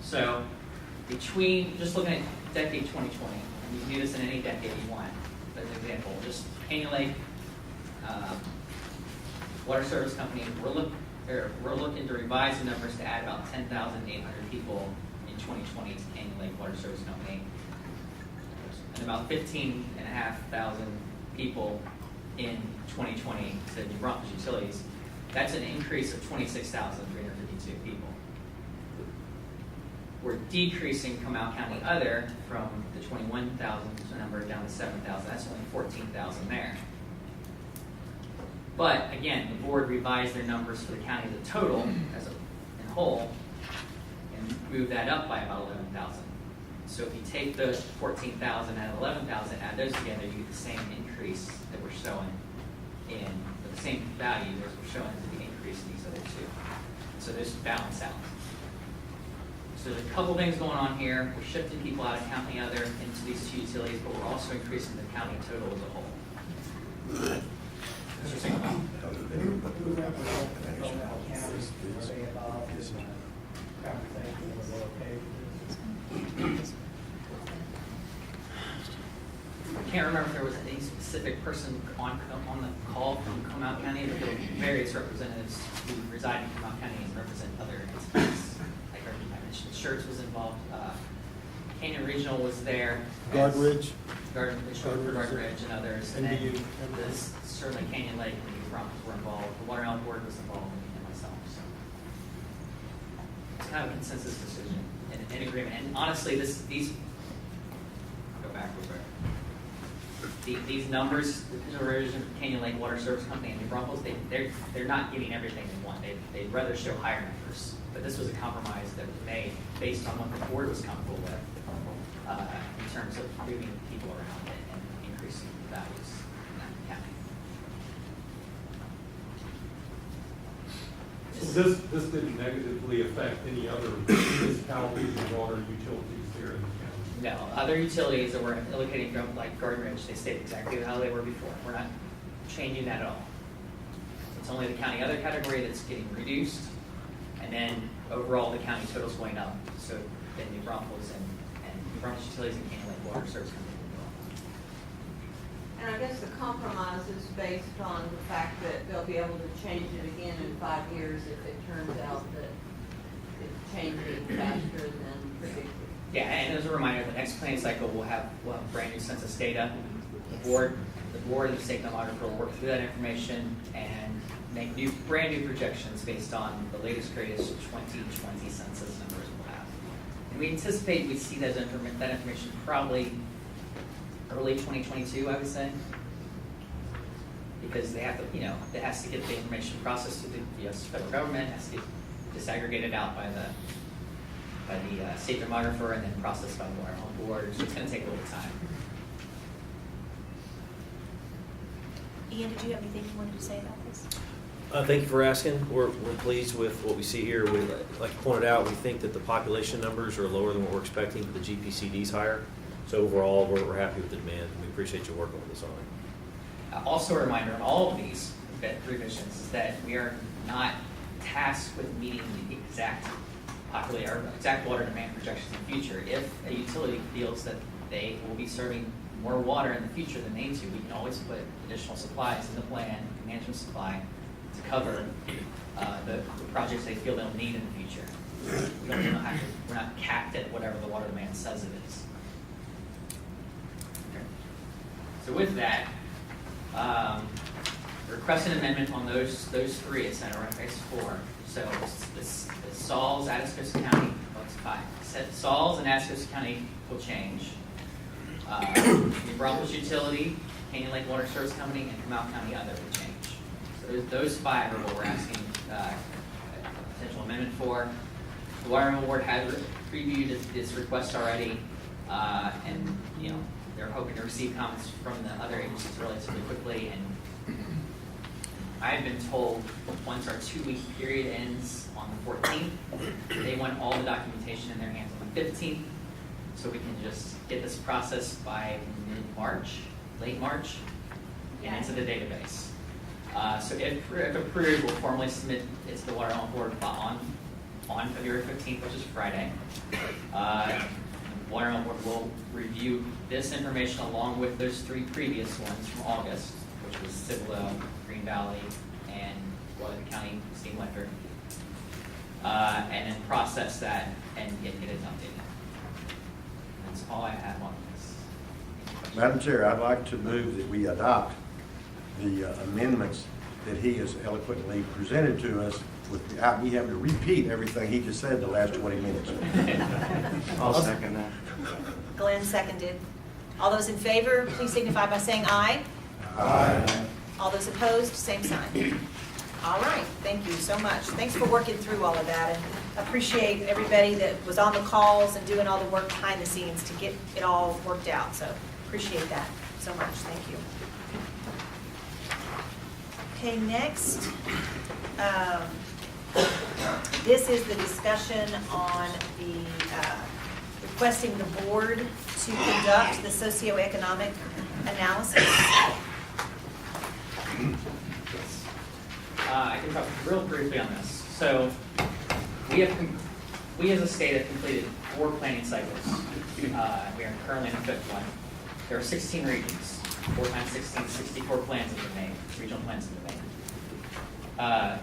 So between, just looking at decade 2020, and you can do this in any decade you want, as an example, just Canyon Lake Water Service Company, we're looking to revise the numbers to add about 10,800 people in 2020 to Canyon Lake Water Service Company, and about 15,500 people in 2020 to New Braunfels Utilities. That's an increase of 26,352 people. We're decreasing Comal County other from the 21,000 number down to 7,000. That's only 14,000 there. But again, the board revised their numbers for the county as a total, as in whole, and moved that up by about 11,000. So if you take those 14,000 and 11,000, add those together, you get the same increase that we're showing in, the same value as we're showing to the increase in these other two. So this balance out. So there's a couple things going on here. We're shifting people out of county other into these two utilities, but we're also increasing the county total as a whole. Mr. Singleton. I can't remember if there was any specific person on the call from Comal County, but there were various representatives who reside in Comal County and represent other entities. Like I mentioned, Shirts was involved. Canyon Regional was there. Garden Ridge. Garden Ridge and others. And then certainly Canyon Lake and New Braunfels were involved. The Water Board was involved, and myself. So it's kind of a consensus decision and an agreement. And honestly, these go back real quick. These numbers, the revision of Canyon Lake Water Service Company and New Braunfels, they're not getting everything they want. They'd rather show higher numbers. But this was a compromise that was made based on what the board was comfortable with in terms of moving people around and increasing the values in that county. So this didn't negatively affect any other municipalities or water utilities here in the county? No, other utilities that we're allocating from, like Garden Ridge, they stayed exactly how they were before. We're not changing that at all. It's only the county other category that's getting reduced, and then overall the county total's going up. So then New Braunfels and New Brumfish Utilities and Canyon Lake Water Service Company will do it. And I guess the compromise is based on the fact that they'll be able to change it again in 5 years if it turns out that it's changing faster than predicted. Yeah, and as a reminder, the next planning cycle will have brand new census data. The board and the state demographer will work through that information and make brand new projections based on the latest, greatest 2020 census numbers we'll have. And we anticipate we see that information probably early 2022, I would say, because they have to, it has to get the information processed through the U.S. federal government, has to get disaggregated out by the state demographer, and then processed by the water home board. So it's going to take a little time. Ian, did you have anything you wanted to say about this? Thank you for asking. We're pleased with what we see here. Like you pointed out, we think that the population numbers are lower than what we're expecting, but the GPCD is higher. So overall, we're happy with the demand, and we appreciate you working with us on it. Also a reminder on all of these revisions is that we are not tasked with meeting the exact water demand projections in the future. If a utility feels that they will be serving more water in the future than they need to, we can always put additional supplies in the plan, management supply, to cover the projects they feel they'll need in the future. We're not capped at whatever the water demand says it is. Okay. So with that, request an amendment on those three. It's on phase 4. So the Sauls, Atascosa County, it's 5. Sauls and Atascosa County will change. The Brumfish Utility, Canyon Lake Water Service Company, and Canal County Other will change. So those 5 are what we're asking a potential amendment for. The Water Home Board has previewed this request already, and they're hoping to receive comments from the other agencies relatively quickly. And I've been told once our 2-week period ends on the 14th, they want all the documentation in their hands on the 15th, so we can just get this processed by mid-March, late March, and into the database. So if approved, we'll formally submit it to the Water Home Board on February 15th, which is Friday. Water Home Board will review this information along with those 3 previous ones from August, which was Cibolo, Green Valley, and Guadalupe County Steam Electric, and then process that and get it updated. That's all I have on this. Madam Chair, I'd like to move that we adopt the amendments that he has eloquently presented to us without me having to repeat everything he just said the last 20 minutes. I'll second that. Glenn seconded. All those in favor, please signify by saying aye. Aye. All those opposed, same sign. All right, thank you so much. Thanks for working through all of that, and appreciate everybody that was on the calls and doing all the work behind the scenes to get it all worked out. So appreciate that so much. Thank you. Okay, next. This is the discussion on the requesting the board to conduct the socioeconomic analysis. I can talk real briefly on this. So we as a state have completed 4 planning cycles. We are currently in the 5th one. There are 16 regions. 4 times 16, 64 plans have been made, regional plans have been made.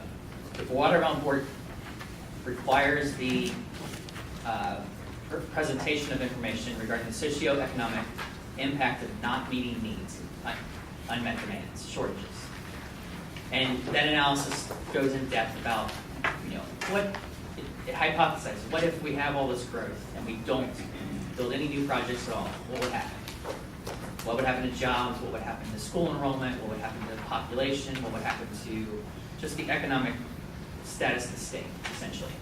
The Water Home Board requires the presentation of information regarding the socioeconomic impact of not meeting needs, unmet demands, shortages. And that analysis goes in depth about, what it hypothesizes. What if we have all this growth and we don't build any new projects at all? What would happen? What would happen to jobs? What would happen to school enrollment? What would happen to the population? What would happen to just the economic status of the state, essentially?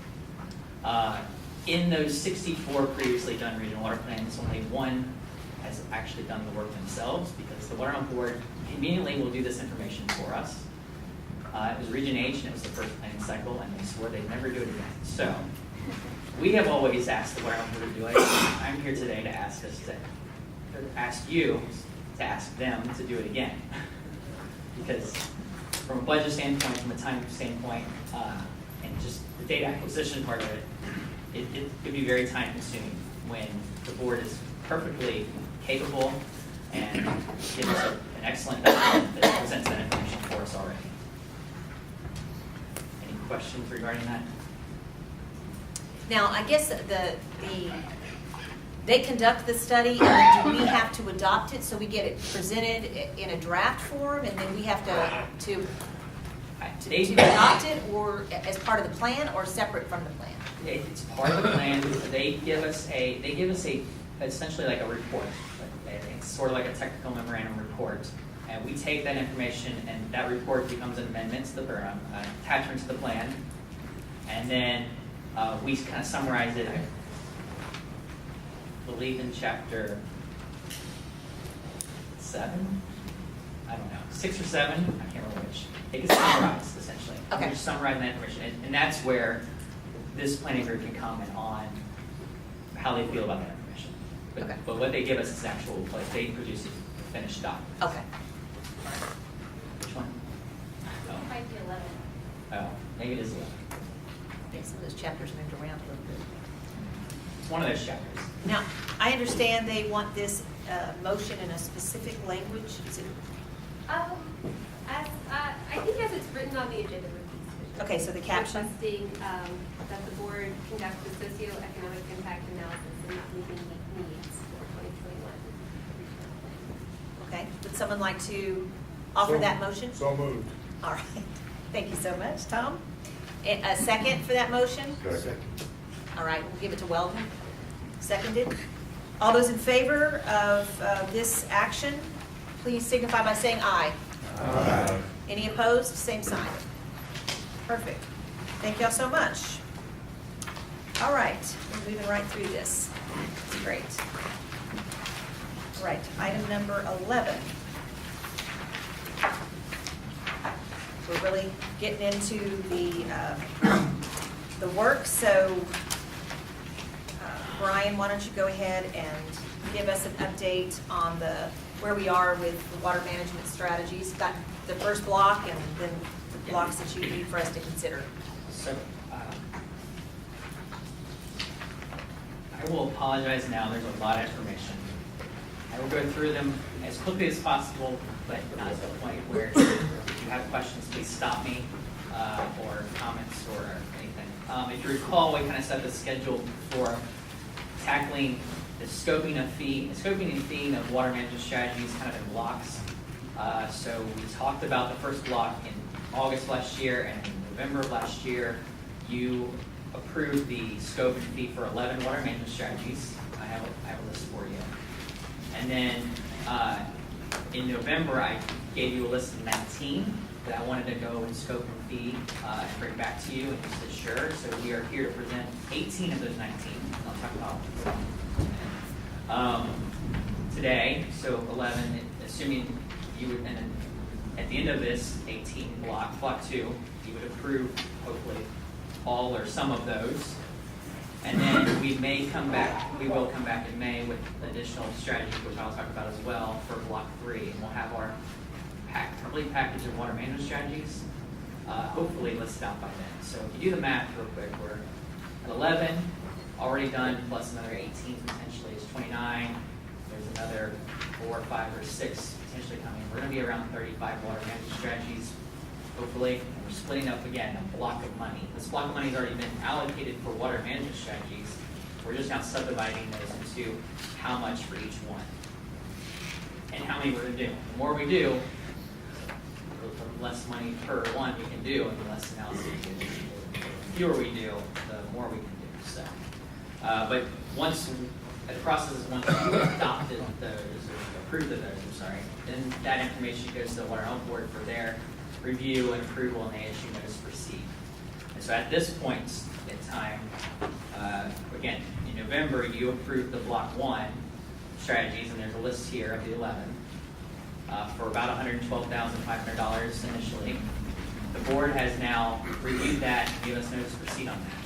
In those 64 previously done regional water plans, only 1 has actually done the work themselves, because the Water Home Board conveniently will do this information for us. It was Region H, and it was the first planning cycle, and they swore they'd never do it again. So we have always asked the Water Home Board to do it. I'm here today to ask you to ask them to do it again. Because from a budget standpoint, from a time standpoint, and just the data acquisition part of it, it could be very time consuming. when the board is perfectly capable and gives us an excellent document that presents that information for us already. Any questions regarding that? Now, I guess they conduct the study, and then do we have to adopt it, so we get it presented in a draft form, and then we have to adopt it, or as part of the plan, or separate from the plan? It's part of the plan. They give us essentially like a report. It's sort of like a technical memorandum report. And we take that information, and that report becomes an amendment to the, or attachment to the plan. And then we kind of summarize it, I believe in chapter 7? I don't know, 6 or 7? I can't remember which. It gets summarized, essentially. Okay. We're just summarizing that information. And that's where this planning group can comment on how they feel about that information. But, Okay. but what they give us is actual, like, they produce a finished document. Okay. Which one? It might be 11. Oh, maybe it is 11. I think some of those chapters moved around a little bit. It's one of those chapters. Now, I understand they want this motion in a specific language. Is it? I think as it's written on the agenda would be sufficient. Okay, so the caption? Requesting that the board conduct a socioeconomic impact analysis and meeting needs for 2021. Okay, would someone like to offer that motion? So moved. All right, thank you so much, Tom. A second for that motion? Second. All right, we'll give it to Weldon. Seconded. All those in favor of this action, please signify by saying aye. Aye. Any opposed? Same sign. Perfect. Thank y'all so much. All right, we're moving right through this. It's great. All right, item number 11. We're really getting into the work, so Brian, why don't you go ahead and give us an update on where we are with the water management strategies. Got the first block and then the blocks that you need for us to consider. So, I will apologize now, there's a lot of information. I will go through them as quickly as possible, but not to the point where if you have questions, please stop me, or comments or anything. If you recall, we kind of set the schedule for tackling the scoping and feeing of water management strategies kind of in blocks. So we talked about the first block in August last year, and in November of last year, you approved the scope and fee for 11 water management strategies. I have a list for you. And then in November, I gave you a list of 19 that I wanted to go and scope and fee and bring back to you, and you said sure. So we are here to present 18 of those 19. I'll talk about today. So 11, assuming you would, and then at the end of this 18 block 2, you would approve hopefully all or some of those. And then we will come back in May with additional strategies, which I'll talk about as well for block 3. And we'll have our complete package of water management strategies, hopefully listed out by then. So if you do the math real quick, we're at 11, already done, plus another 18 potentially is 29. There's another 4, 5, or 6 potentially coming. We're going to be around 35 water management strategies, hopefully. And we're splitting up, again, a block of money. This block of money has already been allocated for water management strategies. We're just now subdividing those into how much for each one and how many we're going to do. The more we do, the less money per one we can do, and the less analysis we can do. The fewer we do, the more we can do. So, but once the process is once you adopted those or approved of those, then that information goes to the Water Health Board for their review and approval, and they issue notice to proceed. And so at this point in time, again, in November, you approved the Block 1 strategies, and there's a list here of the 11 for about $112,500 initially. The board has now reviewed that and given us notice to proceed on that.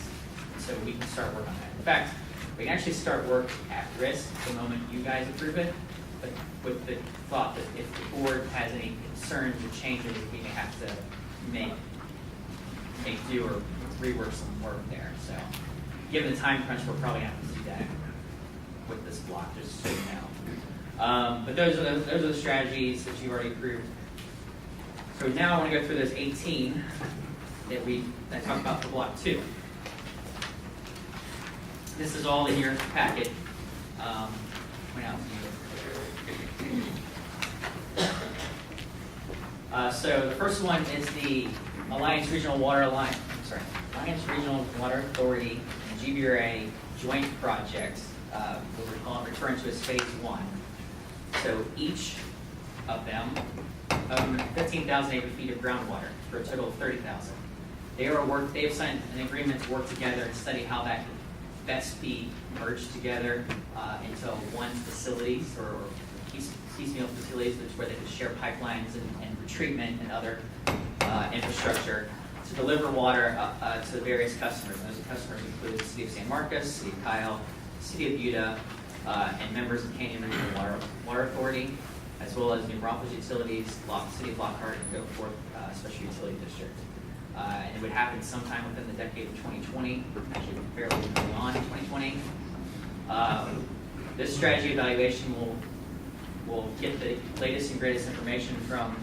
And so we can start work on that. In fact, we can actually start work at risk the moment you guys approve it, but with the thought that if the board has any concerns or changes, we may have to make do or rework some work there. So given the time crunch, we're probably going to have to do that with this block, just so you know. But those are the strategies that you already approved. So now I want to go through those 18 that talk about for block 2. This is all in your packet. Point out to you. So the first one is the Alliance Regional Water Authority and GBRA joint project, what we're referring to as Phase 1. So each of them own 15,000 acre-feet of groundwater for a total of 30,000. They have signed an agreement to work together and study how that can best be merged together into one facility or piecemeal facilities where they can share pipelines and treatment and other infrastructure to deliver water to various customers. And those customers include the City of San Marcos, City of Kyle, City of Utah, and members of Canyon Regional Water Authority, as well as New Braunfels Utilities, City of Lockhart, and Goforth Special Utility District. And it would happen sometime within the decade of 2020, actually fairly beyond 2020. This strategy evaluation will get the latest and greatest information from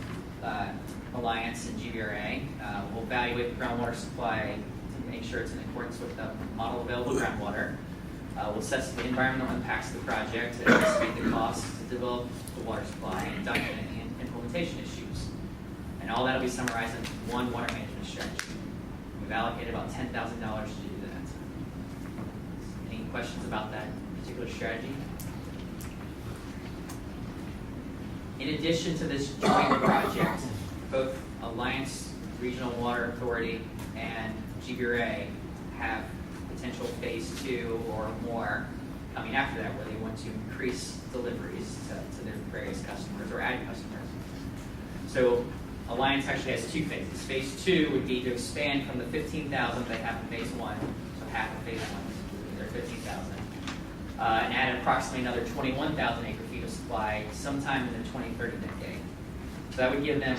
Alliance and GBRA. We'll evaluate the groundwater supply to make sure it's in accordance with the model available groundwater. We'll assess the environmental impacts of the project and estimate the costs to develop the water supply and document any implementation issues. And all that will be summarized in one water management strategy. We've allocated about $10,000 to do that. Any questions about that particular strategy? In addition to this joint project, both Alliance Regional Water Authority and GBRA have potential phase 2 or more coming after that, where they want to increase deliveries to their various customers or add customers. So Alliance actually has 2 phases. Phase 2 would be to expand from the 15,000 they have in phase 1, so half of phase 1 is their 15,000, and add approximately another 21,000 acre-feet of supply sometime in the 2030 decade. So that would give them,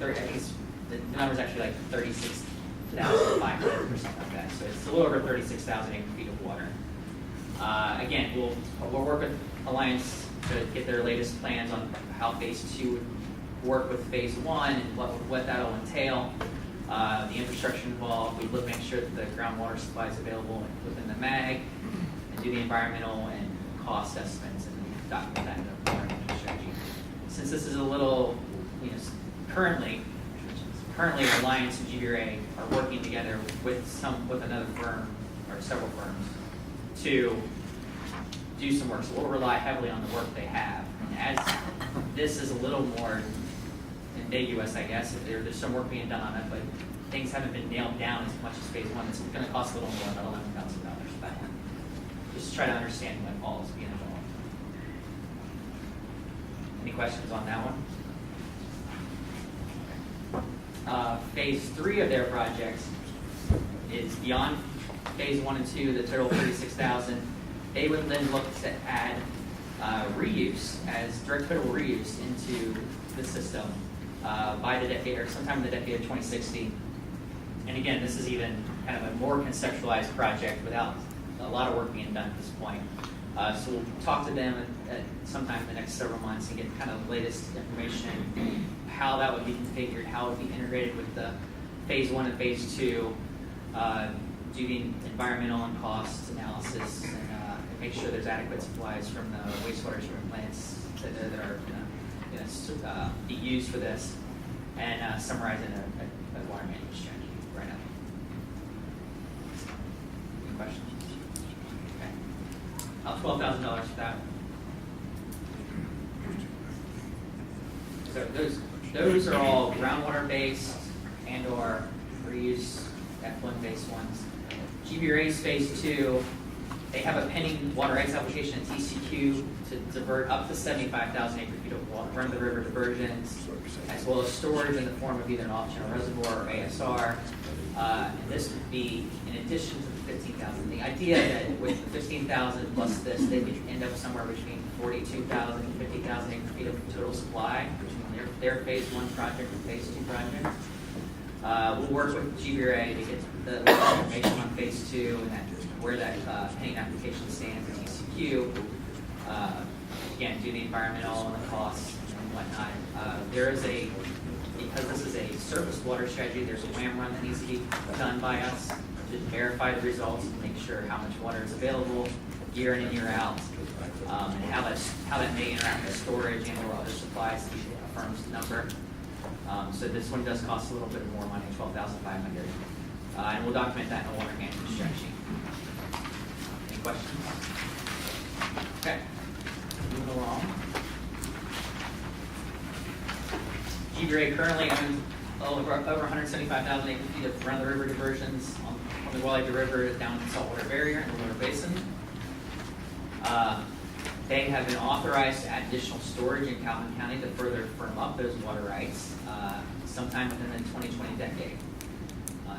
I think the number's actually like 36,500 or something like that. So it's a little over 36,000 acre-feet of water. Again, we'll work with Alliance to get their latest plans on how phase 2 would work with phase 1 and what that'll entail. The infrastructure involved, we look make sure that the groundwater supply is available within the MAG, and do the environmental and cost estimates and document that in the water management strategy. Since this is a little, currently Alliance and GBRA are working together with another firm or several firms to do some work. So we'll rely heavily on the work they have. And as this is a little more ambiguous, I guess, if there's some work being done on it, but things haven't been nailed down as much as phase 1, it's going to cost a little more, about $11,000. Just try to understand what all is being involved. Any questions on that one? Phase 3 of their project is beyond phase 1 and 2, the total 36,000. They would then look to add reuse as direct potable reuse into the system by the decade or sometime in the decade of 2060. And again, this is even kind of a more conceptualized project without a lot of work being done at this point. So we'll talk to them at sometime in the next several months and get kind of the latest information, how that would be configured, how it would be integrated with the phase 1 and phase 2, do the environmental and cost analysis, and make sure there's adequate supplies from the wastewater treatment plants that are going to be used for this, and summarize in a water management strategy right now. Any questions? Okay. $12,000 for that. So those are all groundwater based and or reuse F1 based ones. GBRA's phase 2, they have a pending water rights application at TCQ to divert up to 75,000 acre-feet of water, run-of-the-river diversions, as well as storage in the form of either an off-channel reservoir or ASR. And this would be in addition to the 15,000. The idea that with the 15,000 plus this, they could end up somewhere between 42,000 and 50,000 acre-feet of total supply between their phase 1 project and phase 2 project. We'll work with GBRA to get the information on phase 2 and where that pending application stands at TCQ. again, do the environmental and the costs and whatnot. Because this is a surface water strategy, there's a WAM run that needs to be done by us to verify the results and make sure how much water is available year in and year out, and how that may interact with storage and or other supplies to get a firm's number. So this one does cost a little bit more money, $12,500. And we'll document that in the water management strategy. Any questions? Okay, moving along. GBRA currently owns over 175,000 acre feet of run-of-the-river diversions on the Walleyview River down in the saltwater barrier in the Lower Basin. They have been authorized to add additional storage in Calhoun County to further firm up those water rights sometime within the 2020 decade.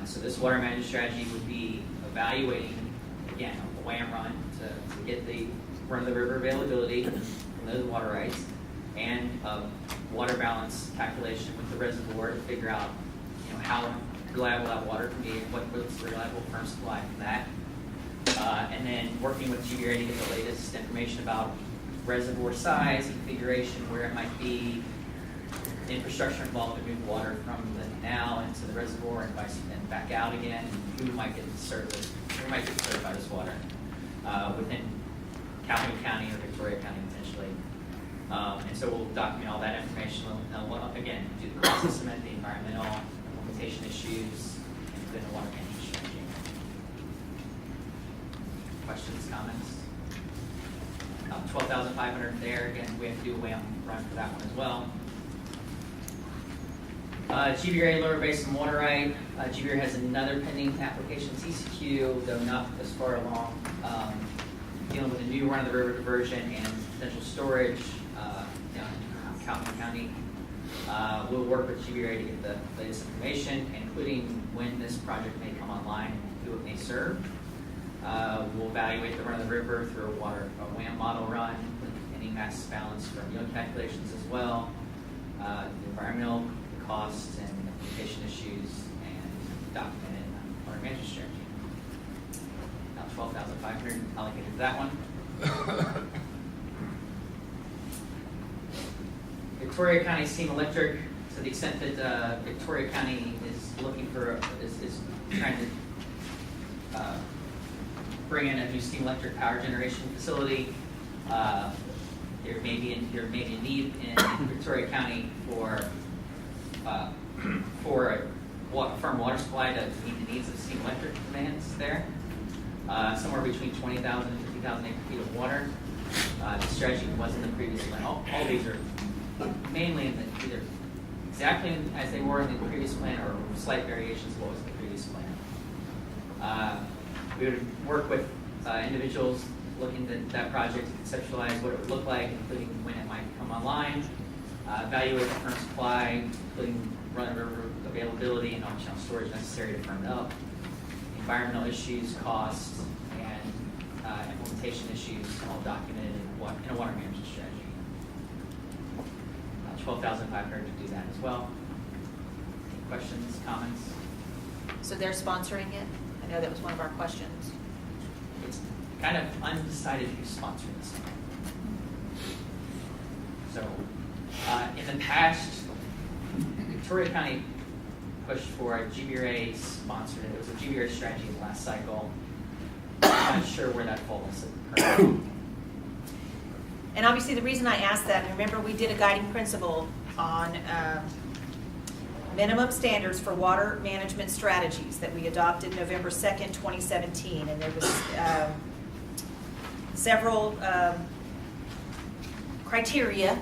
So this water management strategy would be evaluating, again, a WAM run to get the run-of-the-river availability from those water rights, and water balance calculation with the reservoir to figure out, how reliable that water can be, and what's the reliable firm supply from that. And then working with GBRA to get the latest information about reservoir size, configuration, where it might be, infrastructure involved to move water from the canal into the reservoir and back out again, and who might get served by this water within Calhoun County or Victoria County potentially. And so we'll document all that information. We'll, again, do the cost estimate, the environmental implementation issues, and then the water management strategy. Questions, comments? $12,500 there. Again, we have to do a WAM run for that one as well. GBRA Lower Basin Water Right. GBRA has another pending application, TCQ, though not as far along, dealing with a new run-of-the-river diversion and potential storage down in Calhoun County. We'll work with GBRA to get the latest information, including when this project may come online and who it may serve. We'll evaluate the run-of-the-river through a WAM model run with any mass balance from yield calculations as well, the environmental costs and implementation issues, and document it in water management strategy. Now $12,500 allocated to that one. Victoria County Steam Electric, to the extent that Victoria County is looking for, is trying to bring in a new steam electric power generation facility. There may be a need in Victoria County for a firm water supply to meet the needs of steam electric demands there. Somewhere between 20,000 and 50,000 acre feet of water. The strategy was in the previous plan. All these are mainly in either exactly as they were in the previous plan or slight variations of what was in the previous plan. We would work with individuals looking at that project to conceptualize what it would look like, including when it might come online, evaluate the firm supply, including run-of-river availability and optional storage necessary to firm it up, environmental issues, costs, and implementation issues, all documented in a water management strategy. $12,500 to do that as well. Any questions, comments? So they're sponsoring it? I know that was one of our questions. It's kind of undecided who's sponsoring this. So, in the past, Victoria County pushed for a GBRA sponsored it. It was a GBRA strategy in the last cycle. I'm not sure where that falls currently. And obviously, the reason I asked that, remember we did a guiding principle on minimum standards for water management strategies that we adopted November 2nd, 2017. And there was several criteria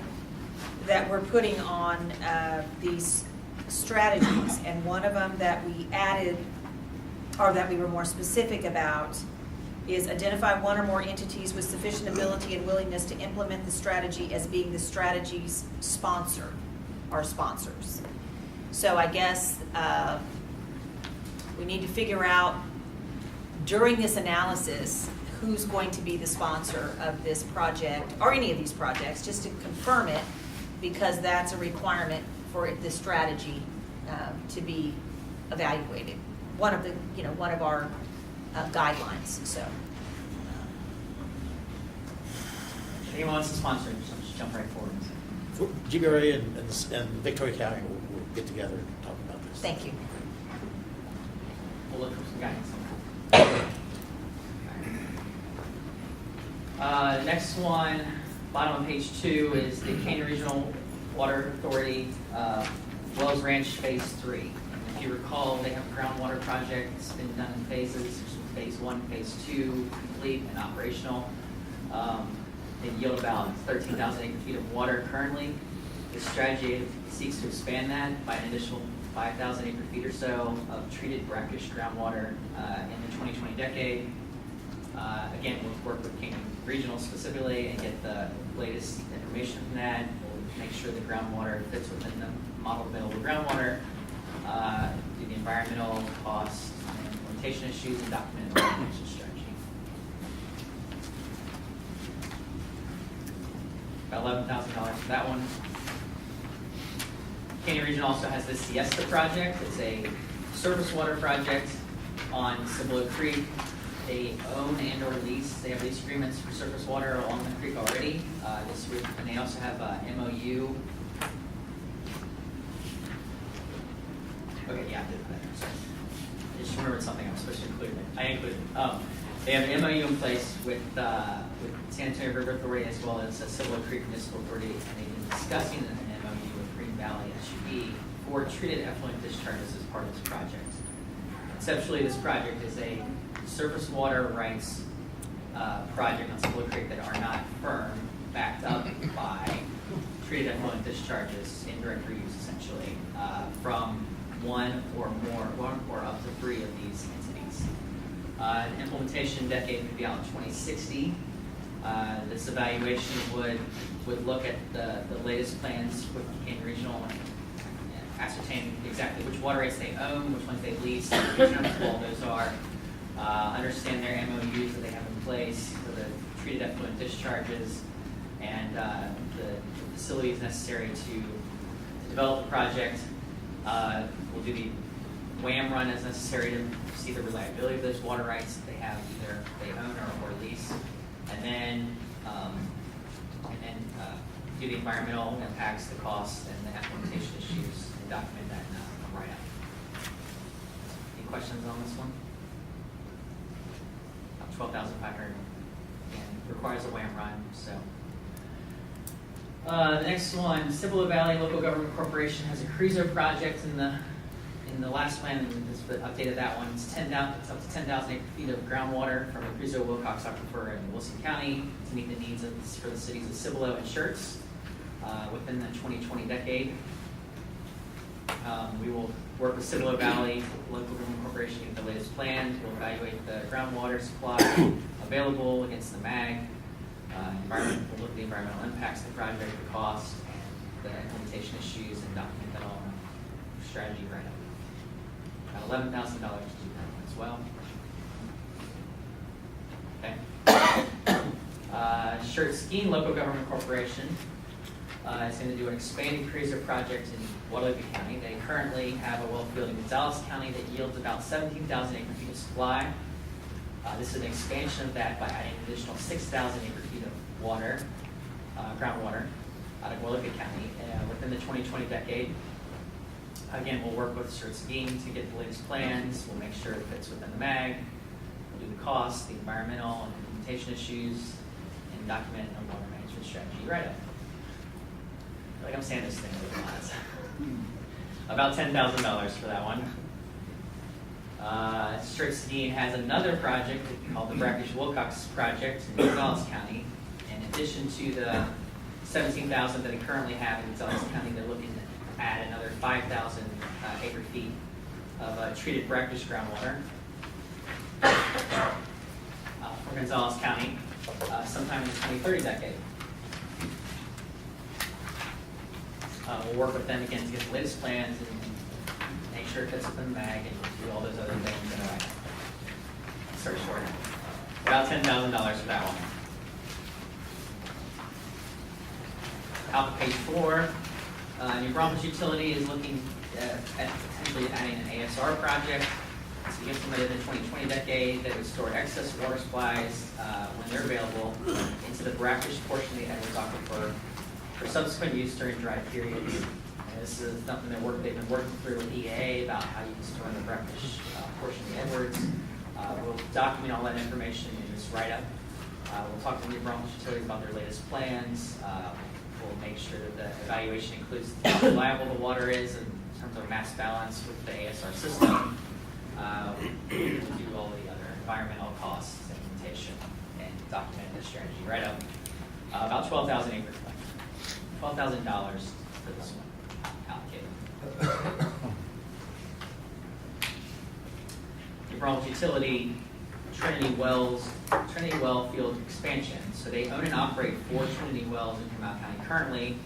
that we're putting on these strategies. And one of them that we added, or that we were more specific about, is identify one or more entities with sufficient ability and willingness to implement the strategy as being the strategy's sponsor or sponsors. So I guess we need to figure out during this analysis who's going to be the sponsor of this project or any of these projects, just to confirm it, because that's a requirement for the strategy to be evaluated. One of our guidelines. So anyone wants to sponsor, just jump right forward. GBRA and Victoria County will get together and talk about this. Thank you. We'll look for some guidance. Next one, bottom of page 2, is the Canyon Regional Water Authority Wells Ranch Phase 3. If you recall, they have a groundwater project. It's been done in phases. Phase 1, Phase 2, complete and operational. They yield about 13,000 acre-feet of water currently. The strategy seeks to expand that by an additional 5,000 acre-feet or so of treated brackish groundwater in the 2020 decade. Again, we'll work with Canyon Regional specifically and get the latest information from that. We'll make sure the groundwater fits within the model available groundwater, do the environmental costs and implementation issues, and document the mitigation strategy. About $11,000 for that one. Canyon Region also has the Siesta project. It's a surface water project on Cibolo Creek. They own and or lease. They have lease agreements for surface water along the creek already. And they also have a MOU. Okay, yeah, I did that. Sorry. I just remembered something I was supposed to include. I included it. They have an MOU in place with San Antonio River Authority as well as Cibolo Creek Municipal Authority, and they've been discussing an MOU with Green Valley SUB for treated effluent discharges as part of this project. Conceptually, this project is a surface water rights project on Cibolo Creek that are not firm, backed up by treated effluent discharges in direct reuse, essentially, from one or up to 3 of these entities. An implementation decade could be out in 2060. This evaluation would look at the latest plans with Canyon Regional and ascertain exactly which water rights they own, which ones they lease, which numbers all those are, understand their MOUs that they have in place for the treated effluent discharges, and the facilities necessary to develop the project. We'll do the WAM run as necessary to see the reliability of those water rights that they own or lease, and then do the environmental impacts, the costs, and the implementation issues, and document that in a write-up. Any questions on this one? 12,500 and requires a WAM run. So the next one, Cibolo Valley Local Government Corporation has a Carrizo project in the last plan, and this updated that one. It's up to 10,000 acre feet of groundwater from the Carrizo Wilcox Aquifer in Wilson County to meet the needs for the cities of Cibolo and Schertz within the 2020 decade. We will work with Cibolo Valley Local Government Corporation to get the latest plans. We'll evaluate the groundwater supply available against the MAG. We'll look at the environmental impacts of the project, the cost, and the implementation issues, and document that all in a strategy write-up. About $11,000 to do that one as well. Okay. Schertz Local Government Corporation is going to do an expanded Carrizo project in Guadalupe County. They currently have a well field in Gonzales County that yields about 17,000 acre feet of supply. This is an expansion of that by adding an additional 6,000 acre feet of water, groundwater, out of Guadalupe County within the 2020 decade. Again, we'll work with Schertz to get the latest plans. We'll make sure it fits within the MAG. We'll do the costs, the environmental and implementation issues, and document a water management strategy write-up. I feel like I'm saying this thing with lots. About $10,000 for that one. Schertz has another project called the Brackish Wilcox Project in Gonzales County. In addition to the 17,000 that they currently have in Gonzales County, they're looking to add another 5,000 acre feet of treated brackish groundwater for Gonzales County sometime in the 2030 decade. We'll work with them again to get the latest plans and make sure it fits within the MAG and do all those other things in a write-up. Start short. About $10,000 for that one. Out to page 4, New Braunfels Utility is looking at potentially adding an ASR project to be implemented in the 2020 decade that would store excess water supplies when they're available into the brackish portion of the Edwards Aquifer for subsequent use during dry periods. And this is something they've been working through with EAA about how you can store in the brackish portion of the Edwards. We'll document all that information in this write-up. We'll talk to New Braunfels Utilities about their latest plans. We'll make sure that the evaluation includes how reliable the water is in terms of mass balance with the ASR system. We'll do all the other environmental costs, implementation, and document the strategy write-up. About 12,000 acres left. $12,000 for this one allocated. New Braunfels Utility Trinity Well Field expansion. So they own and operate 4 Trinity wells in Pinal County currently.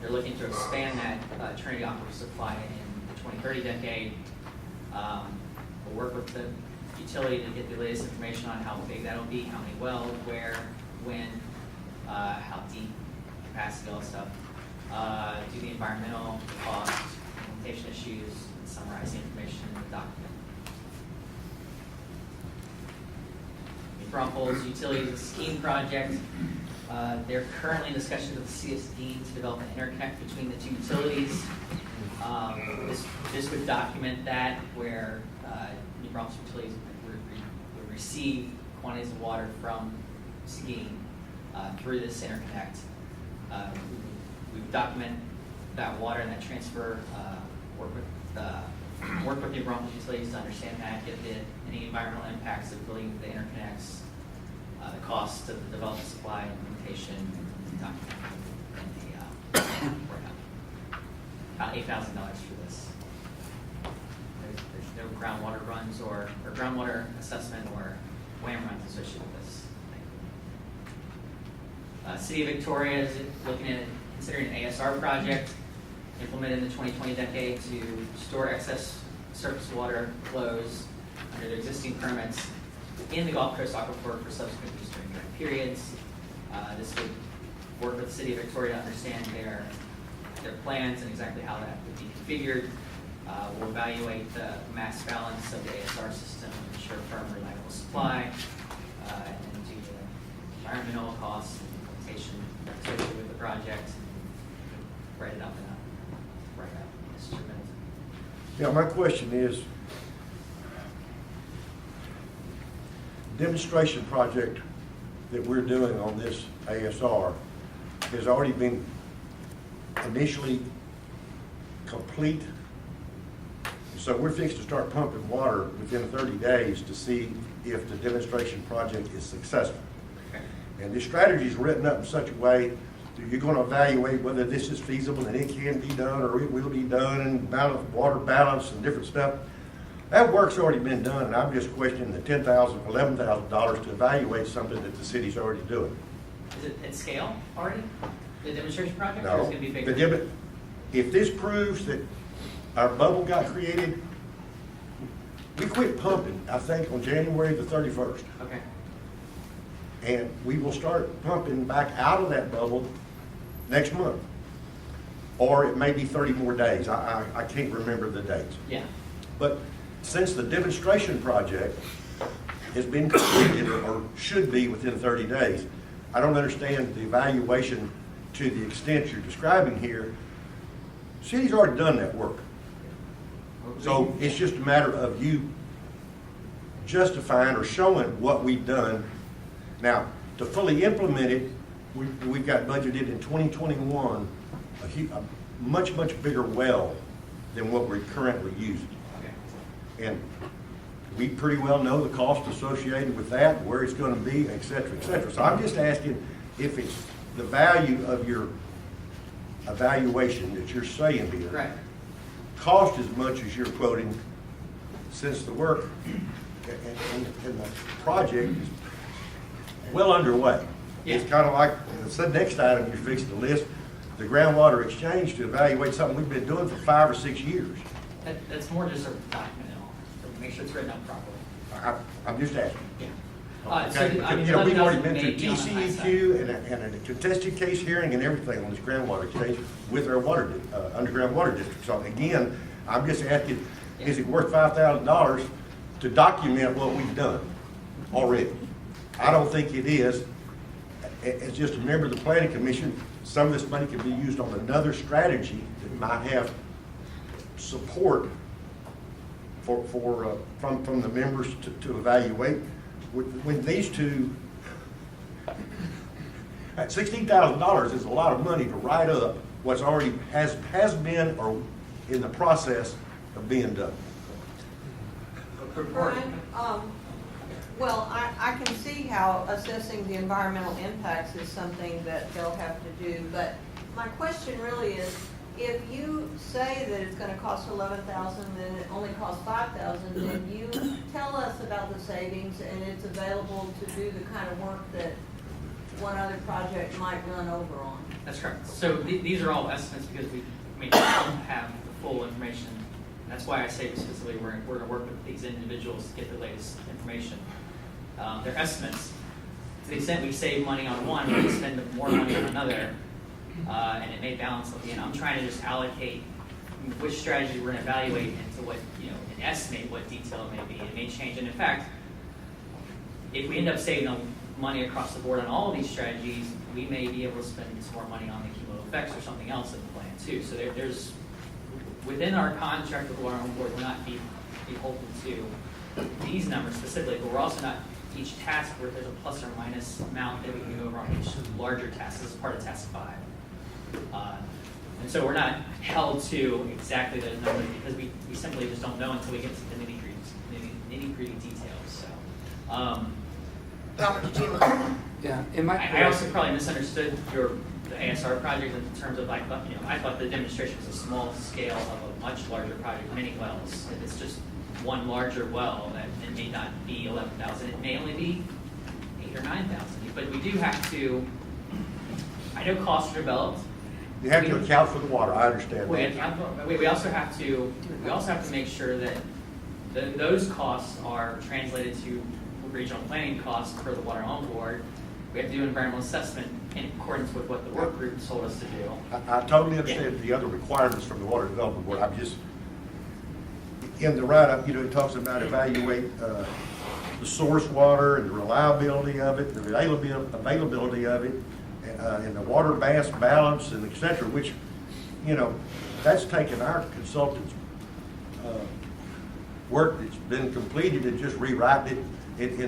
They're looking to expand that Trinity aquifer supply in the 2030 decade. We'll work with the utility to get the latest information on how big that'll be, how many wells, where, when, how deep, capacity, all that stuff. Do the environmental cost, implementation issues, and summarize the information in the document. Braunfels Utilities Scheme Project. They're currently in discussions with the CSD to develop an interconnect between the 2 utilities. This would document that where New Braunfels Utilities would receive quantities of water from Seguin through this interconnect. We would document that water and that transfer, work with New Braunfels Utilities to understand that, get any environmental impacts of building the interconnects, the cost of the development, supply, implementation, and document. About $8,000 for this. There's no groundwater runs or groundwater assessment or WAM runs associated with this. City of Victoria is looking at considering an ASR project implemented in the 2020 decade to store excess surface water flows under their existing permits in the Gulf Coast Aquifer for subsequent use during dry periods. This would work with the City of Victoria to understand their plans and exactly how that would be configured. We'll evaluate the mass balance of the ASR system, ensure firm, reliable supply, and do the environmental costs and implementation associated with the project. Write it up in a write-up, Mr. Middleton. Yeah, my question is, demonstration project that we're doing on this ASR has already been initially complete. So we're fixed to start pumping water within 30 days to see if the demonstration project is successful. Okay. And this strategy is written up in such a way that you're going to evaluate whether this is feasible and it can be done or it will be done, and water balance and different stuff. That work's already been done, and I'm just questioning the $10,000, $11,000 to evaluate something that the city's already doing. Is it at scale already? The demonstration project, or No. is it going to be bigger? If this proves that our bubble got created, we quit pumping, I think, on January the 31st. Okay. And we will start pumping back out of that bubble next month. Or it may be 30 more days. I can't remember the dates. Yeah. But since the demonstration project has been completed or should be within 30 days, I don't understand the evaluation to the extent you're describing here. City's already done that work. So it's just a matter of you justifying or showing what we've done. Now, to fully implement it, we've got budgeted in 2021 a much, much bigger well than what we're currently using. Okay. And we pretty well know the cost associated with that, where it's going to be, et cetera, et cetera. So I'm just asking if it's the value of your evaluation that you're saying here. Right. Cost as much as you're quoting, since the work and the project is well underway. Yeah. It's kind of like the next item you're fixing to list, the groundwater exchange, to evaluate something we've been doing for 5 or 6 years. That's more just a document and all, to make sure it's written up properly. I'm just asking. Yeah. Okay, So, I mean, you know, we've already 11,000 been through may be on the high side. TCEQ and a contested case hearing and everything on this groundwater exchange with our underground water district. So again, I'm just asking, is it worth $5,000 to document what we've done already. I don't think it is. As just a member of the planning commission, some of this money could be used on another strategy that might have support from the members to evaluate. When these two, at $16,000 is a lot of money to write up what's already has been or in the process of being done. Brian, well, I can see how assessing the environmental impacts is something that they'll have to do, but my question really is, if you say that it's gonna cost $11,000, then it only costs $5,000, then you tell us about the savings and it's available to do the kind of work that one other project might run over on. That's correct. So these are all estimates because we don't have the full information. That's why I say specifically we're going to work with these individuals to get the latest information. They're estimates. To the extent we save money on one, we spend more money on another, and it may balance at the end. I'm trying to just allocate which strategy we're going to evaluate into what, and estimate what detail it may be. It may change. And in fact, if we end up saving money across the board on all of these strategies, we may be able to spend some more money on the cumulative effects or something else in the plan too. So there's, within our contract with the Water Home Board, we're not beholden to these numbers specifically, but we're also not, each task where there's a plus or minus amount that we can go over on each larger task. This is part of task 5. And so we're not held to exactly those numbers because we simply just don't know until we get to the nitty-gritty details. So, Robert, did you? Yeah, I also probably misunderstood the ASR project in terms of I thought the demonstration was a small scale of a much larger project, many wells. If it's just one larger well, that it may not be 11,000. It may only be 8,000 or 9,000. But we do have to. I know costs are developed. You have to account for the water. I understand that. We also have to make sure that those costs are translated to regional planning costs for the Water Home Board. We have to do an environmental assessment in accordance with what the work group told us to do. I totally understand the other requirements from the Water Development Board. I'm just, in the write-up, it talks about evaluate the source water and the reliability of it, the availability of it, and the water mass balance and et cetera, which, that's taken our consultants' work that's been completed and just rewriting it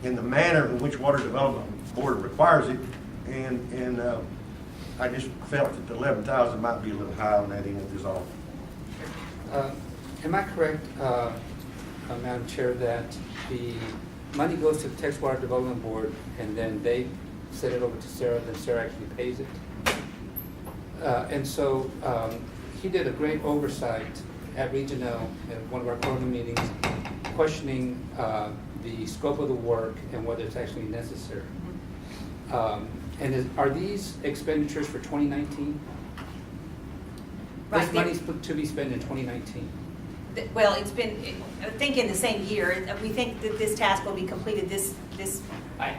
in the manner in which Water Development Board requires it, and I just felt that the 11,000 might be a little high on that end is all. Am I correct, Madam Chair, that the money goes to the Texas Water Development Board and then they send it over to Sarah, then Sarah actually pays it? And so he did a great oversight at Rgeion at one of our quarterly meetings, questioning the scope of the work and whether it's actually necessary. And are these expenditures for 2019? Right, This money's to be spent in 2019. Well, it's been, I think in the same year, we think that this task will be completed this.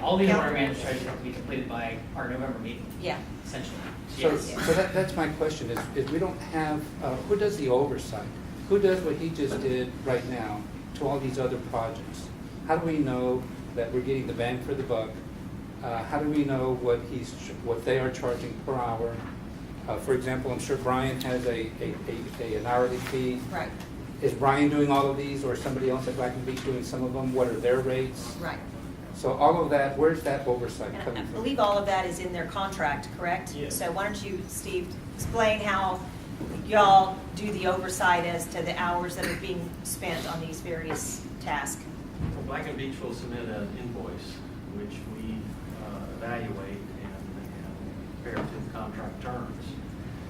All the water management strategies have to be completed by our November meeting. Yeah. Essentially. So, Yes. so that's my question is we don't have, who does the oversight? Who does what he just did right now to all these other projects? How do we know that we're getting the bang for the buck? How do we know what they are charging per hour? For example, I'm sure Brian has an hourly fee. Right. Is Brian doing all of these, or somebody else at Black and Beach doing some of them? What are their rates? Right. So all of that, where's that oversight And I coming from? believe all of that is in their contract, correct? Yes. So why don't you, Steve, explain how y'all do the oversight as to the hours that are being spent on these various tasks? Well, Black and Beach will submit an invoice, which we evaluate and compare to the contract terms.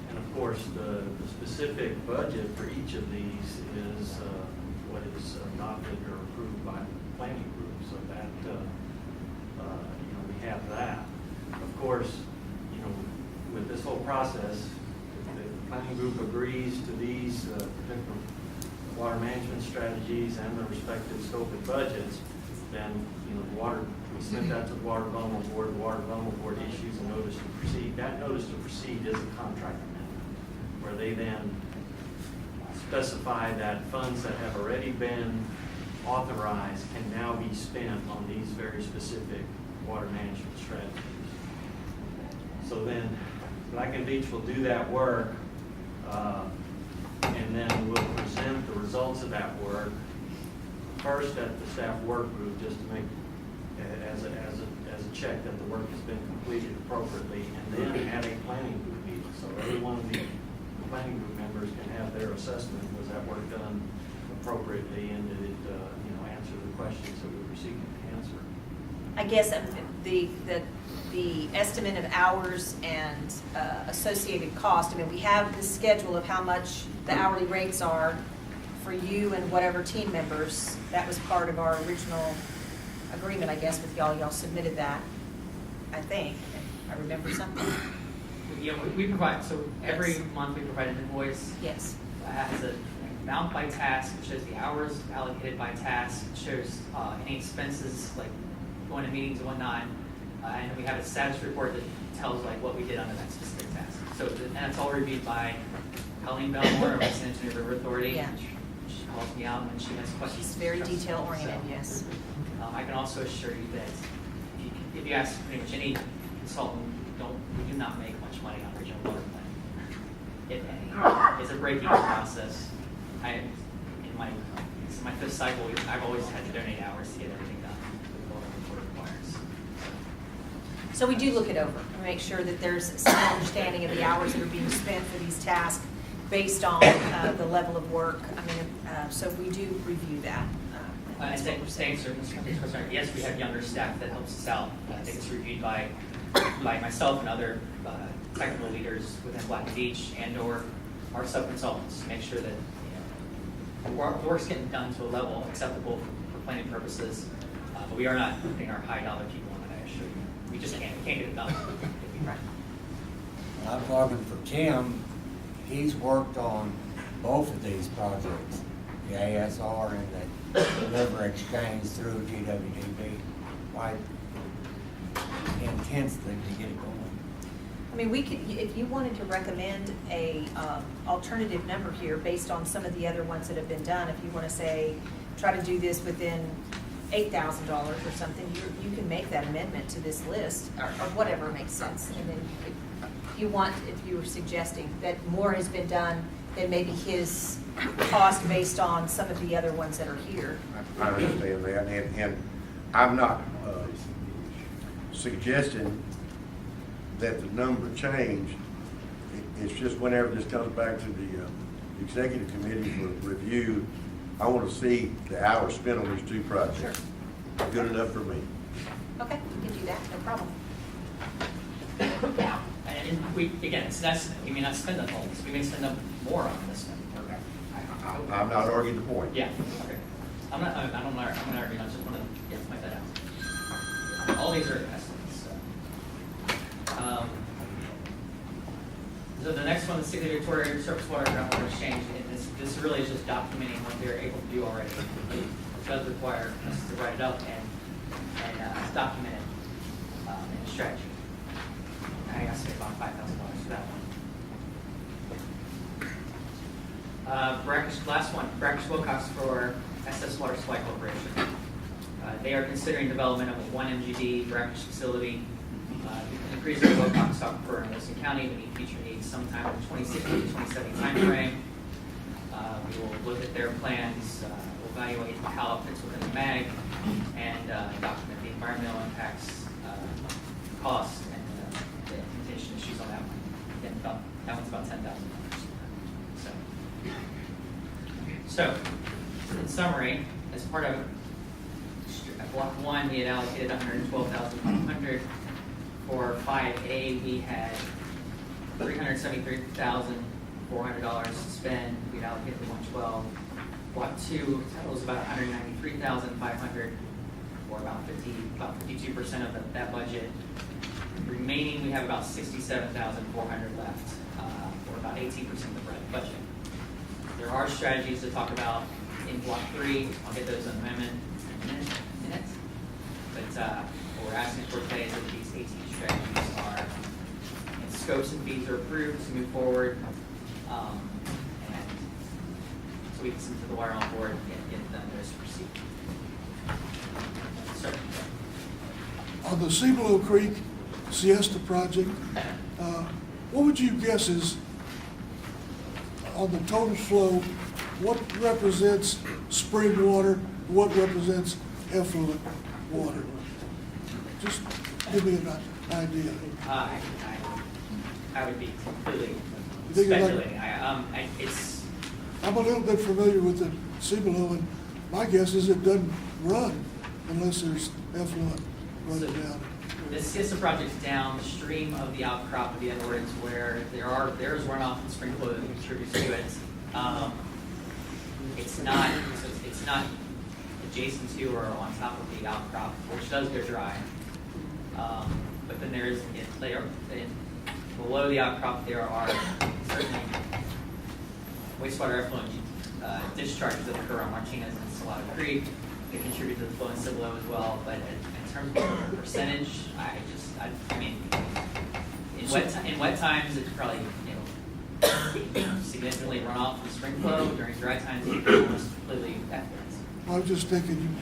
And of course, the specific budget for each of these is what is adopted or approved by the planning group. So that, we have that. Of course, with this whole process, if the planning group agrees to these particular water management strategies and the respective scope and budgets, then, we submit that to the Water Development Board. The Water Development Board issues a notice to proceed. That notice to proceed is a contract amendment, where they then specify that funds that have already been authorized can now be spent on these very specific water management strategies. So then, Black and Beach will do that work, and then we'll present the results of that work first at the staff work group, just to make, as a check that the work has been completed appropriately, and then at a planning group meeting. So every one of the planning group members can have their assessment, was that work done appropriately, and did it, answer the questions that we were seeking to answer. I guess the estimate of hours and associated cost, I mean, we have the schedule of how much the hourly rates are for you and whatever team members. That was part of our original agreement, I guess, with y'all. Y'all submitted that, I think, if I remember something. Yeah, we provide, so every month we provide an invoice. Yes. Has an amount by task, it shows the hours allocated by task, it shows any expenses like going to meetings and whatnot, and we have a status report that tells like what we did under that specific task. So, and it's all reviewed by Colleen Belmore, our Western Engineer River Authority. Yeah. She calls me out when she has questions. She's very detail oriented, yes. I can also assure you that if you ask pretty much any consultant, we do not make much money on regional water planning, if any. It's a break-even process. This is my fifth cycle. I've always had to donate hours to get everything done with what requires. So we do look it over and make sure that there's some understanding of the hours that are being spent for these tasks based on the level of work. I mean, so we do review that. And staying certain concern, yes, we have younger staff that helps us out. I think it's reviewed by myself and other technical leaders within Black and Beach and/or our sub-consultants to make sure that the work's getting done to a level acceptable for planning purposes. But we are not putting our high-dollar people on it, I assure you. We just can't get it done. I'm talking for Tim. He's worked on both of these projects, the ASR and the River Exchange through GWDB, quite intensely to get it going. I mean, we could, if you wanted to recommend a alternative number here based on some of the other ones that have been done, if you want to say, try to do this within $8,000 or something, you can make that amendment to this list, or whatever makes sense. And then if you were suggesting that more has been done than maybe his cost based on some of the other ones that are here. I understand that, and I'm not suggesting that the number change. It's just whenever this comes back to the executive committee for review, I want to see the hours spent on these two projects. Sure. Good enough for me. Okay, we can do that, no problem. And we may not spend on all this. We may spend more on this one. I'm not arguing the point. Yeah. Okay. I'm not arguing. I just want to point that out. All these are estimates. So the next one, the City of Victoria Surface Water Groundwater Exchange, and this really is just documenting what they're able to do already. It does require us to write it up and document it in a strategy. I got to spend about $5,000 for that one. Last one, Brackish Wilcox for SS Water Supply Corporation. They are considering development of a 1 MGD brackish facility. Increase the Wilcox aquifer in Wilson County to meet future needs sometime in the 2016 to 2017 timeframe. We will look at their plans, we'll evaluate how it fits within the MAG, and document the environmental impacts, costs, and the implementation issues on that one. Again, that one's about $10,000. So, in summary, as part of Block 1, we had allocated $112,500. For 5A, we had $373,400 to spend. We allocated $112,000. Block 2 was about $193,500, or about 52% of that budget. Remaining, we have about $67,400 left, or about 18% of the budget. There are strategies to talk about in Block 3. I'll get those in amendment in a minute. But what we're asking for today is that these 18 strategies are, and scopes and fees are approved to move forward. And so we can send to the water on board and get them notice to proceed. Sir? On the Cibolo Creek Siesta project, what would you guess is, on the total flow, what represents spring water, what represents effluent water? Just give me an idea. I would be completely You think it's like- speculating. I'm a little bit familiar with the Cibolo, and my guess is it doesn't run unless there's effluent running down. The Siesta project is downstream of the outcrop of the Edwards where there is runoff and spring flow that contributes to it. It's not adjacent to or on top of the outcrop, which does go dry. But then below the outcrop there are certainly wastewater effluent discharges that occur on Martinez and Salado Creek. They contribute to the flow in Cibolo as well, but in terms of the percentage, I mean, in wet times, it's probably, significantly run off the spring flow. During dry times, it's almost completely effluent. I was just thinking,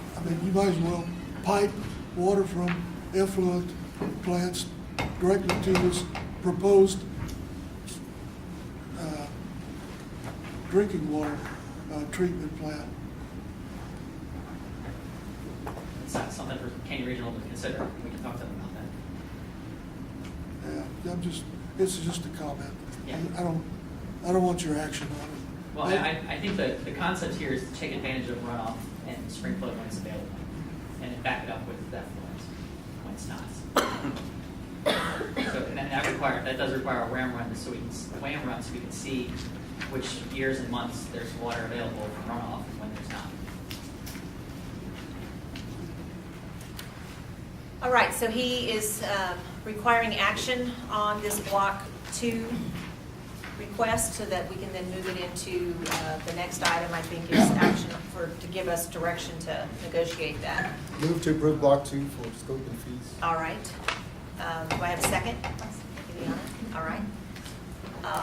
you might as well pipe water from effluent plants directly to this proposed drinking water treatment plant. It's not something for Canyon Regional to consider. We can talk to them about that. Yeah, it's just a comment. Yeah. I don't want your action on it. Well, I think that the concept here is to take advantage of runoff and spring flow when it's available, and then back it up with effluent when it's not. So and that does require a WAM run, so we can see which years and months there's water available for runoff and when there's not. All right, so he is requiring action on this Block 2 request so that we can then move it into the next item, I think, is action to give us direction to negotiate that. Move to approve Block 2 for scope and fees. All right. Do I have a second? Viviana? All right.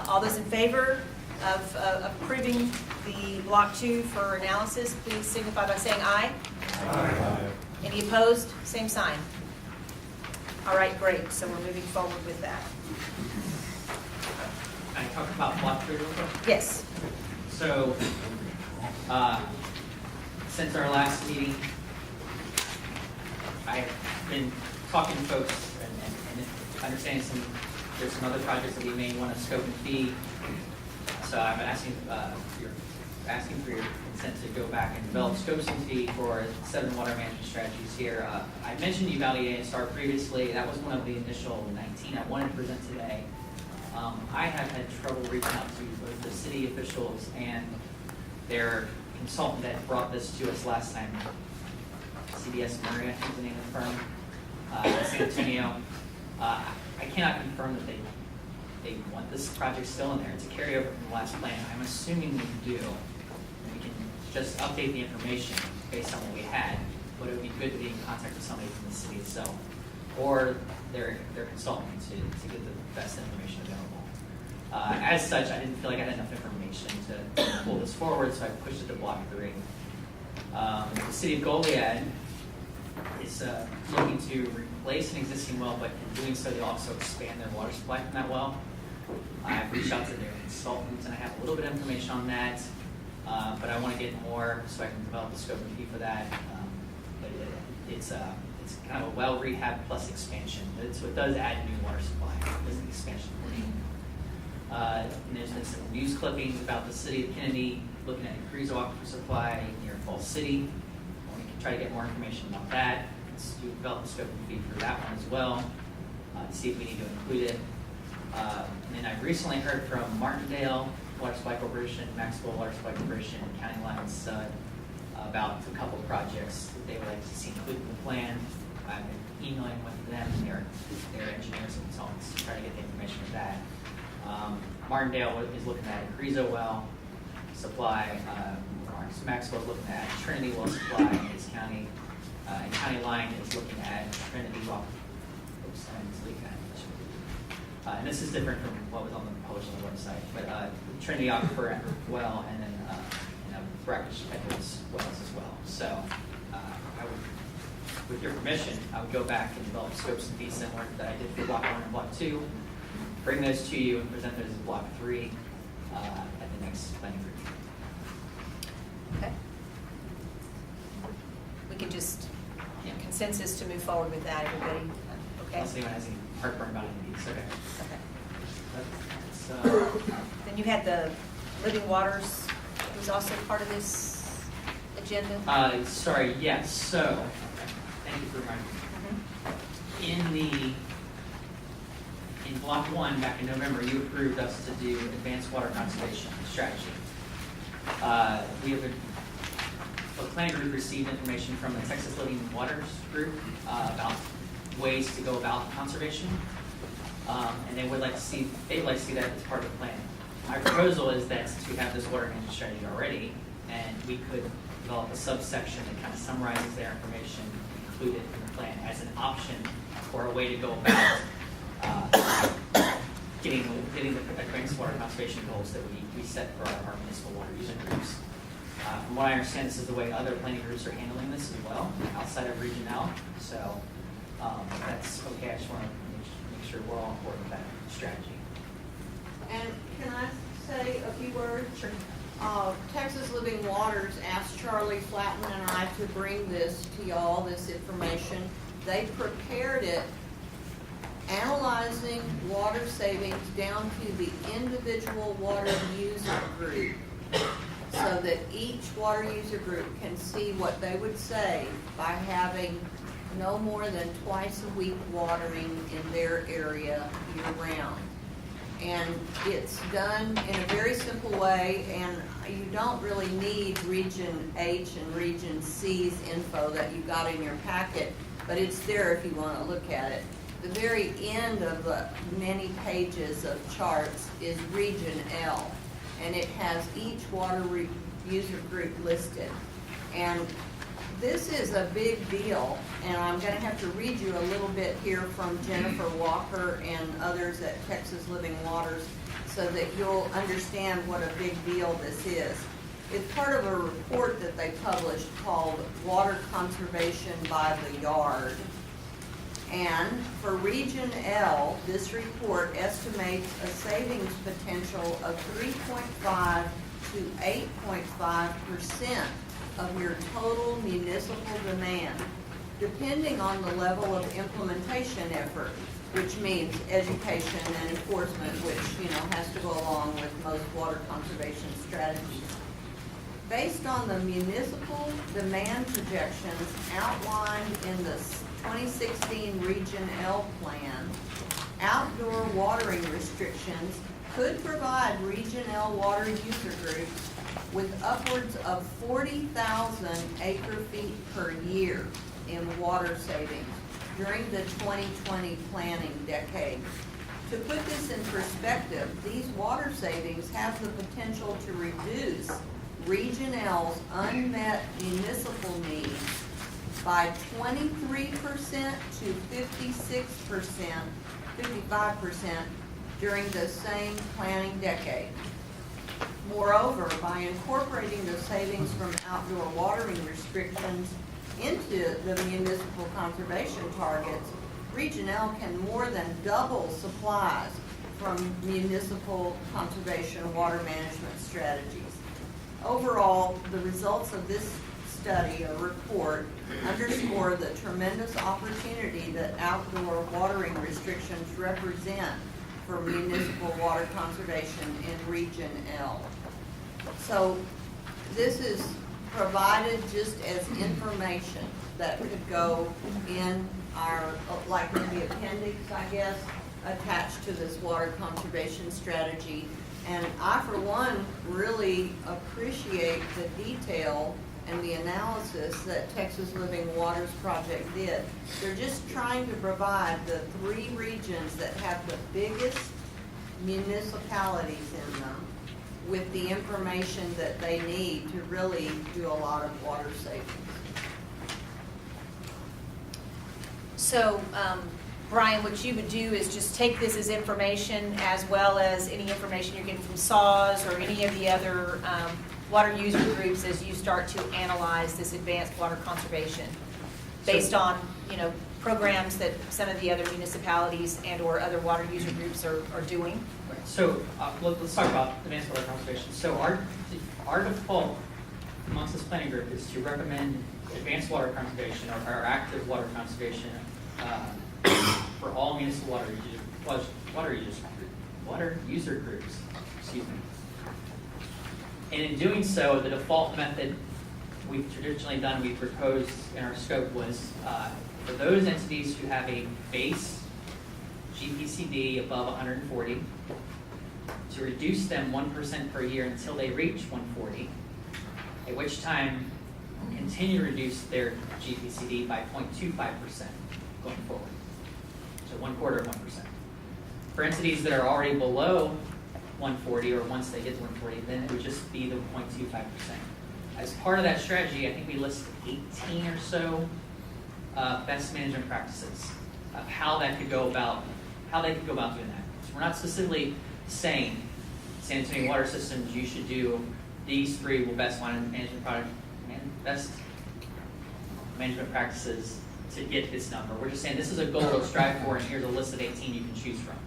All those in favor of approving the Block 2 for analysis, please signify by saying aye. Aye. Any opposed? Same sign. All right, great. So we're moving forward with that. Can I talk about Block 3 real quick? Yes. So, since our last meeting, I've been talking to folks and understanding there's some other projects that we may want to scope and fee. So I'm asking for your consent to go back and develop scopes and fee for 7 water management strategies here. I mentioned Uvalde ASR previously. That was one of the initial 19 I wanted to present today. I have had trouble reaching out to both the city officials and their consultant that brought this to us last time, CBS Murray, I think is the name of the firm, in San Antonio. I cannot confirm that they want this project still in there. It's a carryover from the last plan. I'm assuming we do. We can just update the information based on what we had, but it would be good to be in contact with somebody from the city itself or their consultant to get the best information available. As such, I didn't feel like I had enough information to pull this forward, so I pushed it to Block 3. The city of Goliad is looking to replace an existing well, but in doing so, they'll also expand their water supply from that well. I've reached out to their consultants, and I have a little bit of information on that, but I want to get more so I can develop a scope and fee for that. But it's kind of a well rehab plus expansion. So it does add new water supply. There's an expansion portion. And there's been some news clippings about the city of Kennedy looking at a Rgeion aquifer supply near Falls City. We can try to get more information about that. Let's develop a scope and fee for that one as well, to see if we need to include it. And then I recently heard from Martindale Water Supply Corporation, Maxwell Water Supply Corporation, and County Lines about a couple of projects that they would like to see included in the plan. I've been emailing with them and their engineers and consultants to try to get the information with that. Martindale is looking at a Rgeion well supply. Maxwell is looking at Trinity well supply in his county. And County Line is looking at Trinity well. Oops, I was leaking at. And this is different from what was published on the website. But Trinity aquifer well, and then brackish Edwards wells as well. So I would, with your permission, I would go back and develop scopes and fees similar that I did for block 1 and block 2, bring those to you and present those as block 3 at the next planning group. Okay. We can just, consensus to move forward with that, everybody, okay? Unless anyone has any heartburn about any of these, okay. Okay. Then you had the living waters, was also part of this agenda? Sorry, yes, so, thank you for reminding me. In block 1, back in November, you approved us to do advanced water conservation strategy. The planning group received information from the Texas Living Waters group about ways to go about conservation, and they would like to see that as part of the plan. My proposal is that since we have this water management strategy already, and we could develop a subsection that kind of summarizes their information, include it in the plan as an option or a way to go about getting the advanced water conservation goals that we set for our municipal water user groups. From what I understand, this is the way other planning groups are handling this as well, outside of Region L. So that's okay. I just want to make sure we're all on board with that strategy. And can I say a few words? Sure. Texas Living Waters asked Charlie Flatten and I to bring this to y'all, this information. They prepared it analyzing water savings down to the individual water user group, so that each water user group can see what they would save by having no more than twice a week watering in their area year-round. And it's done in a very simple way, and you don't really need Region H and Region C's info that you got in your packet, but it's there if you want to look at it. The very end of the many pages of charts is Region L, and it has each water user group listed. And this is a big deal, and I'm going to have to read you a little bit here from Jennifer Walker and others at Texas Living Waters so that you'll understand what a big deal this is. It's part of a report that they published called Water Conservation by the Yard. And for Region L, this report estimates a savings potential of 3.5 to 8.5% of your total municipal demand, depending on the level of implementation effort, which means education and enforcement, which has to go along with most water conservation strategies. Based on the municipal demand projections outlined in the 2016 Region L plan, outdoor watering restrictions could provide Region L water user groups with upwards of 40,000 acre-feet per year in water savings during the 2020 planning decade. To put this in perspective, these water savings have the potential to reduce Region L's unmet municipal needs by 23% to 55% during the same planning decade. Moreover, by incorporating the savings from outdoor watering restrictions into the municipal conservation targets, Region L can more than double supplies from municipal conservation water management strategies. Overall, the results of this study or report underscore the tremendous opportunity that outdoor watering restrictions represent for municipal water conservation in Region L. So this is provided just as information that could go in our, like maybe appendix, I guess, attached to this water conservation strategy. And I, for one, really appreciate the detail and the analysis that Texas Living Waters Project did. They're just trying to provide the 3 regions that have the biggest municipalities in them with the information that they need to really do a lot of water savings. So, Brian, what you would do is just take this as information as well as any information you're getting from SAW or any of the other water user groups as you start to analyze this advanced water conservation? Based on, programs that some of the other municipalities and/or other water user groups are doing? So let's talk about advanced water conservation. So our default amongst this planning group is to recommend advanced water conservation or active water conservation for all municipal water user groups. Excuse me. And in doing so, the default method we've traditionally done, we proposed in our scope was for those entities who have a base GPCD above 140, to reduce them 1% per year until they reach 140, at which time continue to reduce their GPCD by 0.25% going forward. So 1/4 of 1%. For entities that are already below 140, or once they get to 140, then it would just be the 0.25%. As part of that strategy, I think we listed 18 or so best management practices of how they could go about doing that. So we're not specifically saying, San Antonio Water Systems, you should do these 3 best management practices to get this number. We're just saying this is a goal to strive for, and here's a list of 18 you can choose from.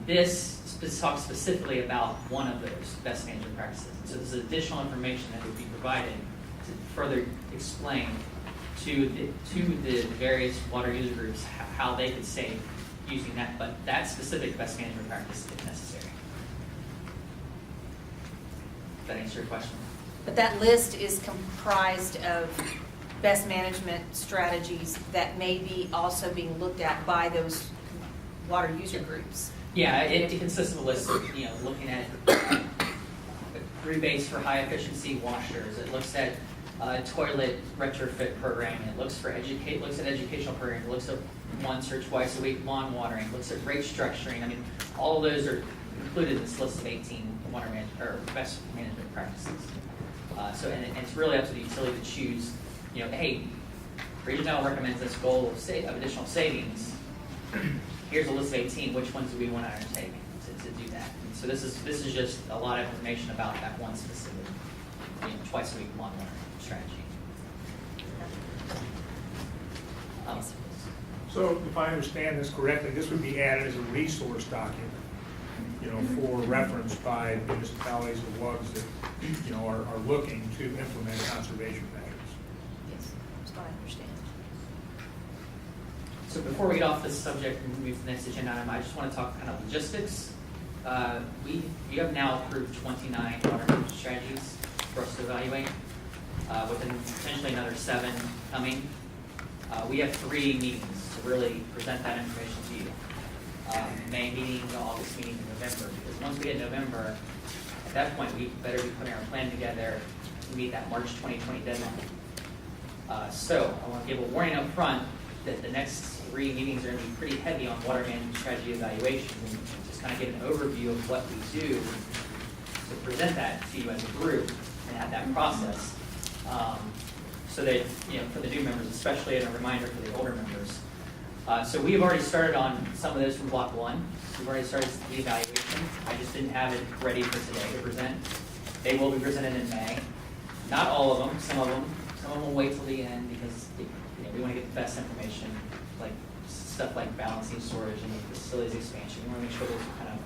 This talks specifically about one of those best management practices. So there's additional information that would be provided to further explain to the various water user groups how they could save using that, but that specific best management practice if necessary. Does that answer your question? But that list is comprised of best management strategies that may be also being looked at by those water user groups. Yeah, it consists of a list of, looking at rebates for high efficiency washers. It looks at toilet retrofit programming. It looks at educational programming. It looks at once or twice a week lawn watering. It looks at rate structuring. I mean, all of those are included in this list of 18 best management practices. And it's really up to the utility to choose. Hey, Rgeion recommends this goal of additional savings. Here's a list of 18. Which ones do we want to undertake to do that? And so this is just a lot of information about that one specific, twice a week lawn watering strategy. So if I understand this correctly, this would be added as a resource document, for reference by municipalities or WUGs that, are looking to implement conservation measures. Yes, that's what I understand. So before we get off this subject and move to the next agenda item, I just want to talk kind of logistics. We have now approved 29 water management strategies for us to evaluate, with potentially another 7 coming. We have 3 meetings to really present that information to you. May meeting, the August meeting, in November. Because once we get November, at that point, we better be putting our plan together to meet that March 2020 deadline. So I want to give a warning up front that the next 3 meetings are going to be pretty heavy on water management strategy evaluation, and just kind of get an overview of what we do to present that to you as a group and have that process. So that, for the new members especially, and a reminder for the older members. So we've already started on some of those from block 1. We've already started the evaluation. I just didn't have it ready for today to present. They will be presented in May. Not all of them, some of them will wait till the end because we want to get the best information, like stuff like balancing storage and the facilities expansion. We want to make sure those are kind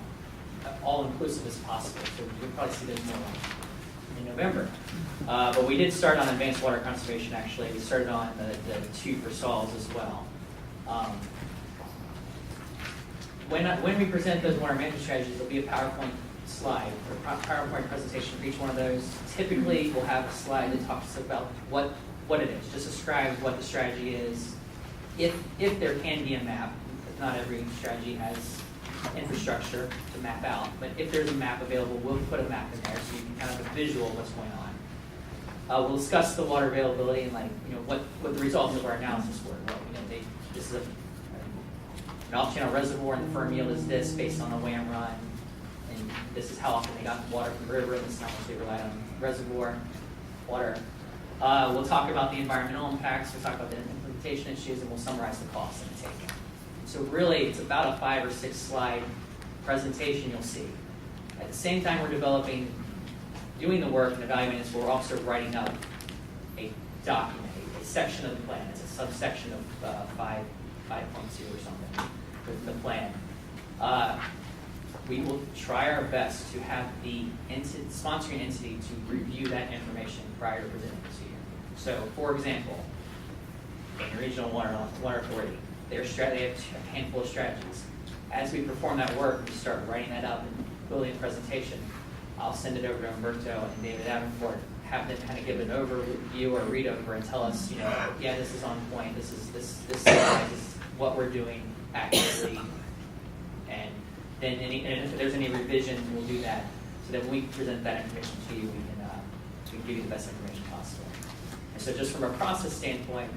of all-inclusive as possible. So you'll probably see those more in November. But we did start on advanced water conservation, actually. We started on the 2 for SOLs as well. When we present those water management strategies, there'll be a PowerPoint slide or PowerPoint presentation for each one of those. Typically, we'll have a slide that talks about what it is, just describe what the strategy is. If there can be a map, because not every strategy has infrastructure to map out, but if there's a map available, we'll put a map in there so you can kind of have a visual of what's going on. We'll discuss the water availability and what the results of our analysis were. Well, this is an off-channel reservoir, and the firm yield is this based on the WAM run, and this is how often they got water from the river, and this is how much they relied on reservoir water. We'll talk about the environmental impacts, we'll talk about the implementation issues, and we'll summarize the costs and take. So really, it's about a 5 or 6 slide presentation you'll see. At the same time, we're developing doing the work and evaluating this, we're also writing up a document, a section of the plan. It's a subsection of 5.2 or something within the plan. We will try our best to have the sponsoring entity to review that information prior to presenting it to you. So, for example, in Regional Water Authority, they have a handful of strategies. As we perform that work, we start writing that up and building a presentation. I'll send it over to Umberto and David Davenport, have them kind of give an overview or read over and tell us, yeah, this is on point, this is what we're doing accurately, and then if there's any revision, we'll do that, so that when we present that information to you, we can give you the best information possible. And so just from a process standpoint,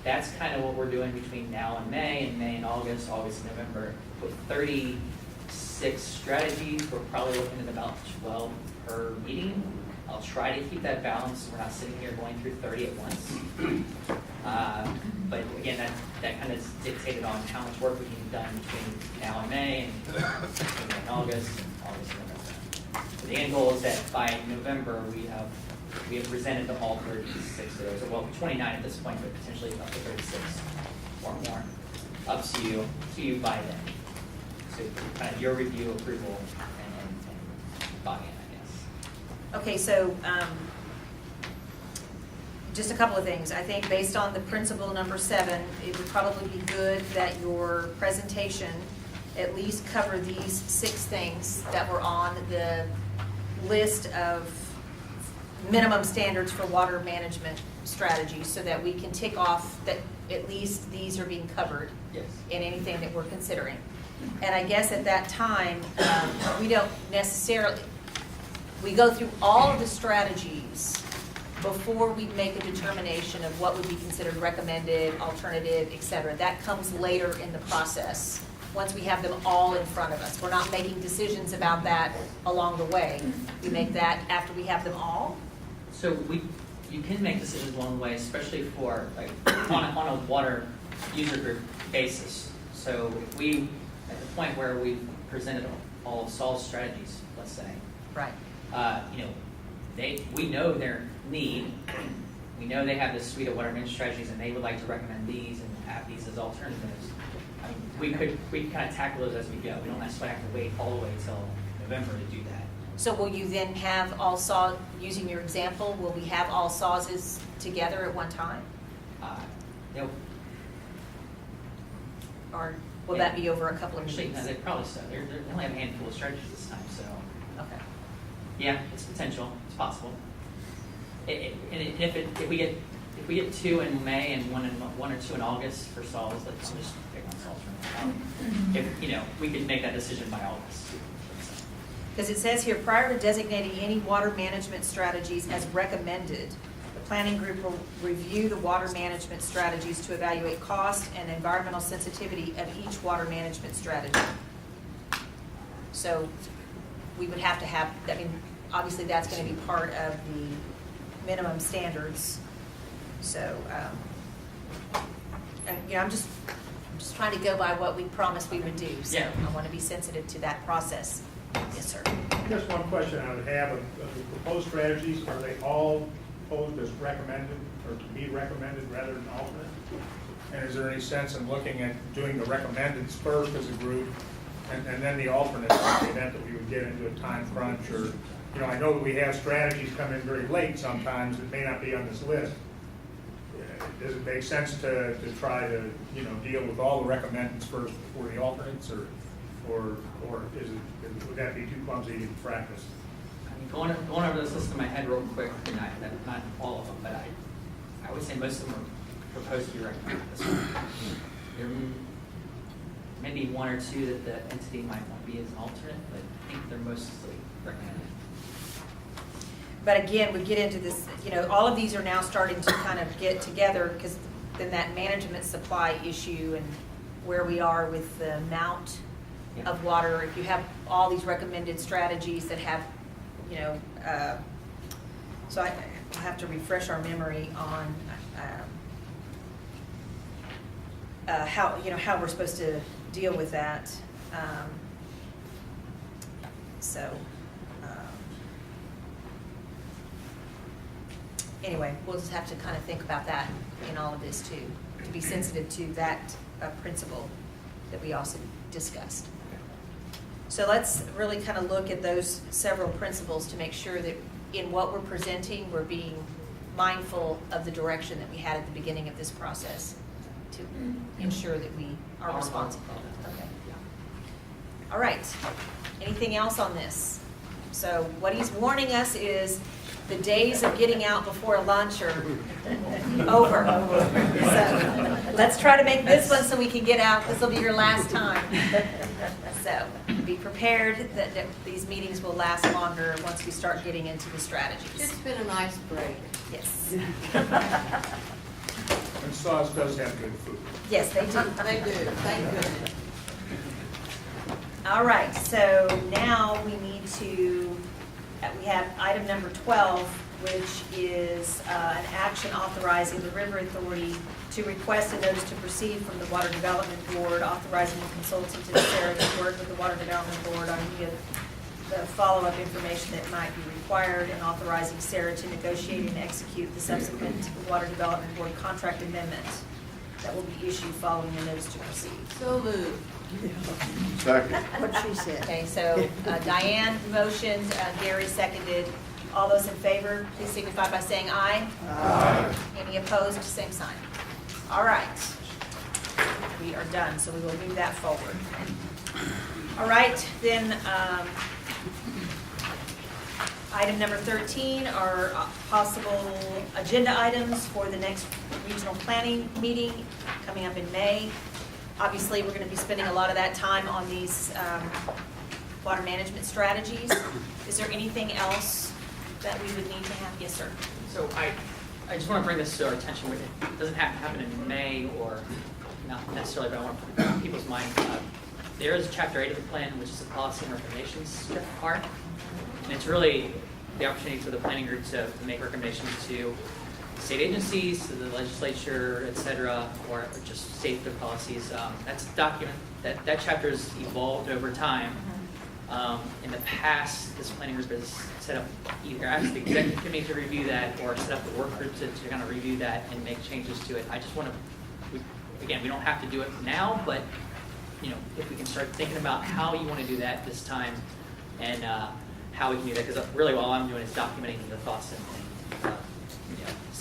that's kind of what we're doing between now and May and August and November. With 36 strategies, we're probably looking at about 12 per meeting. I'll try to keep that balance so we're not sitting here going through 30 at once. But again, that kind of is dictated on how much work we can get done between now and May and August and November. So the end goal is that by November we have presented to all 36 of those, well, 29 at this point, but potentially up to 36 or more. Up to you by then. So kind of your review, approval, and buy-in, I guess. Okay, so just a couple of things. I think based on the principle number 7, it would probably be good that your presentation at least cover these 6 things that were on the list of minimum standards for water management strategies, so that we can tick off that at least these are being covered in anything that we're considering. And I guess at that time, we don't necessarily, we go through all of the strategies before we make a determination of what would be considered recommended, alternative, et cetera. That comes later in the process, once we have them all in front of us. We're not making decisions about that along the way. We make that after we have them all. So you can make decisions along the way, especially for on a water user group basis. So if we, at the point where we've presented all of Saul's strategies, let's say, right? We know their need. We know they have this suite of water management strategies, and they would like to recommend these and have these as alternatives. I mean, we can kind of tackle those as we go. We don't necessarily have to wait all the way till November to do that. So will you then have all SAW, using your example, will we have all SAWs together at one time? No. Or will that be over a couple of Actually, meetings? no, they probably so. They only have a handful of strategies this time, so. Okay. Yeah, it's potential. It's possible. If we get 2 in May and one or 2 in August for SAWs, let's just pick on SAWs from now. If we could make that decision by August. Because it says here, prior to designating any water management strategies as recommended, the planning group will review the water management strategies to evaluate cost and environmental sensitivity of each water management strategy. So we would have to have, I mean, obviously that's going to be part of the minimum standards. So, I'm just trying to go by what we promised we would do. So yeah. I want to be sensitive to that process. Yes, sir. Just one question I would have, of the proposed strategies, are they all proposed as recommended, or to be recommended rather than alternate? And is there any sense in looking at doing the recommendeds first as a group, and then the alternates in the event that we would get into a time crunch, or, I know that we have strategies come in very late sometimes that may not be on this list. Does it make sense to try to, deal with all the recommendeds first before the alternates, or would that be too clumsy in practice? I mean, going over this list in my head real quick, and not all of them, but I would say most of them are proposed to be recommended this one. There may be 1 or 2 that the entity might want to be as an alternate, but I think they're mostly recommended. But again, we get into this, all of these are now starting to kind of get together, because then that management supply issue and where we are with the amount of water, if you have all these recommended strategies that have, so I have to refresh our memory on how we're supposed to deal with that. anyway, we'll just have to kind of think about that in all of this too, to be sensitive to that principle that we also discussed. So let's really kind of look at those several principles to make sure that in what we're presenting, we're being mindful of the direction that we had at the beginning of this process to ensure that we are responsible. Okay. All right. Anything else on this? So what he's warning us is the days of getting out before lunch are over. So let's try to make this one so we can get out. This will be your last time. So be prepared that these meetings will last longer once we start getting into the strategies. It's been a nice break. Yes. And SAWS does have good food. Yes, they do. They do, thank goodness. All right, so now we need to, we have item number 12, which is an action authorizing the River Authority to request a notice to proceed from the Water Development Board, authorizing the consultant to Sarah to work with the Water Development Board on any of the follow-up information that might be required, and authorizing Sarah to negotiate and execute the subsequent Water Development Board contract amendment that will be issued following the notice to proceed. So moved. Second. What she said. Okay, so Diane motioned, Gary seconded. All those in favor, please signify by saying aye. Aye. Any opposed, same sign. All right. We are done, so we will move that forward. All right, then item number 13 are possible agenda items for the next regional planning meeting coming up in May. Obviously, we're going to be spending a lot of that time on these water management strategies. Is there anything else that we would need to have? Yes, sir. So I just want to bring this to our attention. It doesn't have to happen in May, or not necessarily, but I want to put it in people's mind. There is Chapter 8 of the plan, which is the policy and recommendations part. And it's really the opportunity for the planning group to make recommendations to state agencies, to the legislature, et cetera, or just state their policies. That's a document, that chapter has evolved over time. In the past, this planning group has set up, either asked the executive committee to review that, or set up the work group to kind of review that and make changes to it. I just want to, again, we don't have to do it now, but if we can start thinking about how you want to do that this time, and how we can do that, because really all I'm doing is documenting the thoughts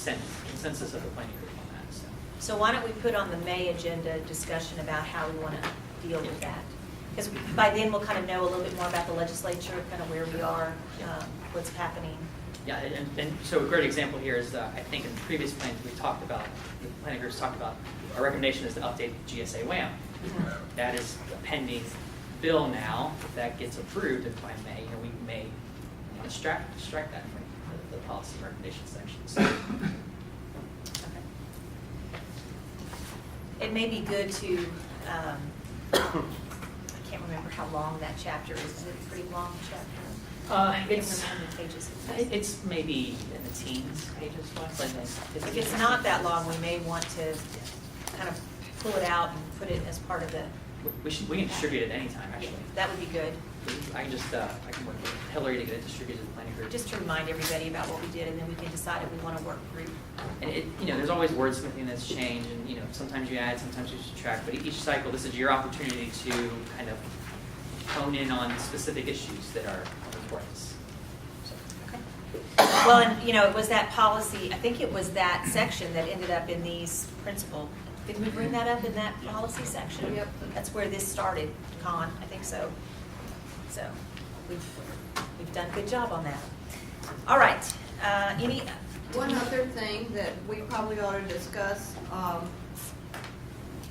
and consensus of the planning group on that. So why don't we put on the May agenda discussion about how we want to deal with that? Because by then we'll kind of know a little bit more about the legislature, kind of where we are, what's happening. Yeah, and so a great example here is, I think in previous plans we talked about, the planning groups talked about, our recommendation is to update GSA WAM. That is a pending bill now. If that gets approved by May, we may want to strike that from the policy recommendation section. So, It may be good to, I can't remember how long that chapter is. Is it a pretty long chapter? I can't remember how many pages it is. it's maybe in the teens pages. If it's not that long, we may want to kind of pull it out and put it as part of the. We can distribute it anytime, actually. That would be good. I can work with Hillary to get it distributed to the planning group. Just to remind everybody about what we did, and then we can decide if we want to work group. And there's always wordsmithing that's changed, and sometimes you add, sometimes you subtract, but each cycle, this is your opportunity to kind of hone in on specific issues that are of importance. Well, and it was that policy, I think it was that section that ended up in these principal. Did we bring that up in that policy section? Yep. That's where this started, Con, I think so. So we've done a good job on that. All right, One other thing that we probably ought to discuss,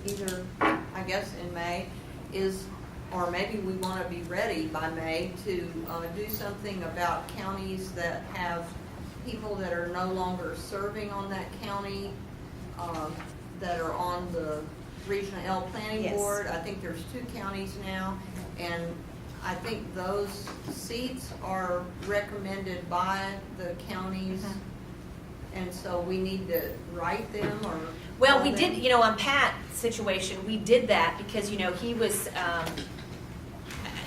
either, I guess, in May, is, or maybe we want to be ready by May to do something about counties that have people that are no longer serving on that county, that are on the Regional L Planning Yes. Board. I think there's 2 counties now, and I think those seats are recommended by the counties, and so we need to write them or. Well, we did, on Pat's situation, we did that because, he was,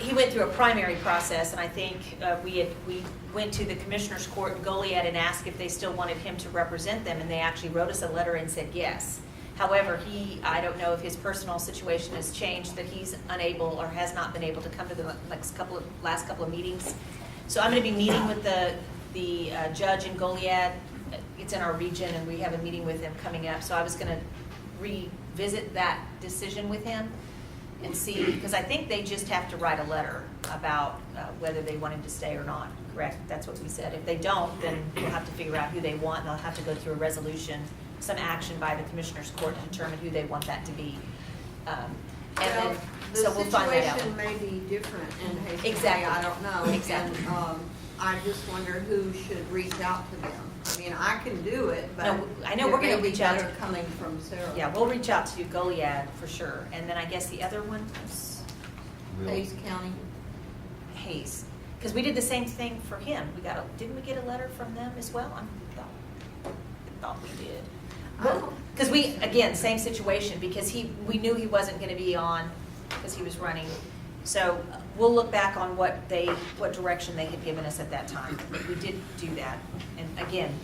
he went through a primary process, and I think we went to the Commissioners Court in Goliad and asked if they still wanted him to represent them, and they actually wrote us a letter and said yes. However, I don't know if his personal situation has changed, that he's unable or has not been able to come to the last couple of meetings. So I'm going to be meeting with the judge in Goliad. It's in our region, and we have a meeting with him coming up. So I was going to revisit that decision with him and see, because I think they just have to write a letter about whether they want him to stay or not. Correct? That's what we said. If they don't, then we'll have to figure out who they want, and they'll have to go through a resolution, some action by the Commissioners Court to determine who they want that to be. Well, So we'll find that out. The situation may be different in Hastings. Exactly. I don't know. Exactly. And, I just wonder who should reach out to them. I mean, I can do it, but No, I know we're going to reach out to. coming from Sarah. Yeah, we'll reach out to Goliad for sure. And then I guess the other one was Hayes County. Hayes. Because we did the same thing for him. Didn't we get a letter from them as well? I thought we did. Because again, same situation, because we knew he wasn't going to be on because he was running. So we'll look back on what direction they had given us at that time. We did do that. And again,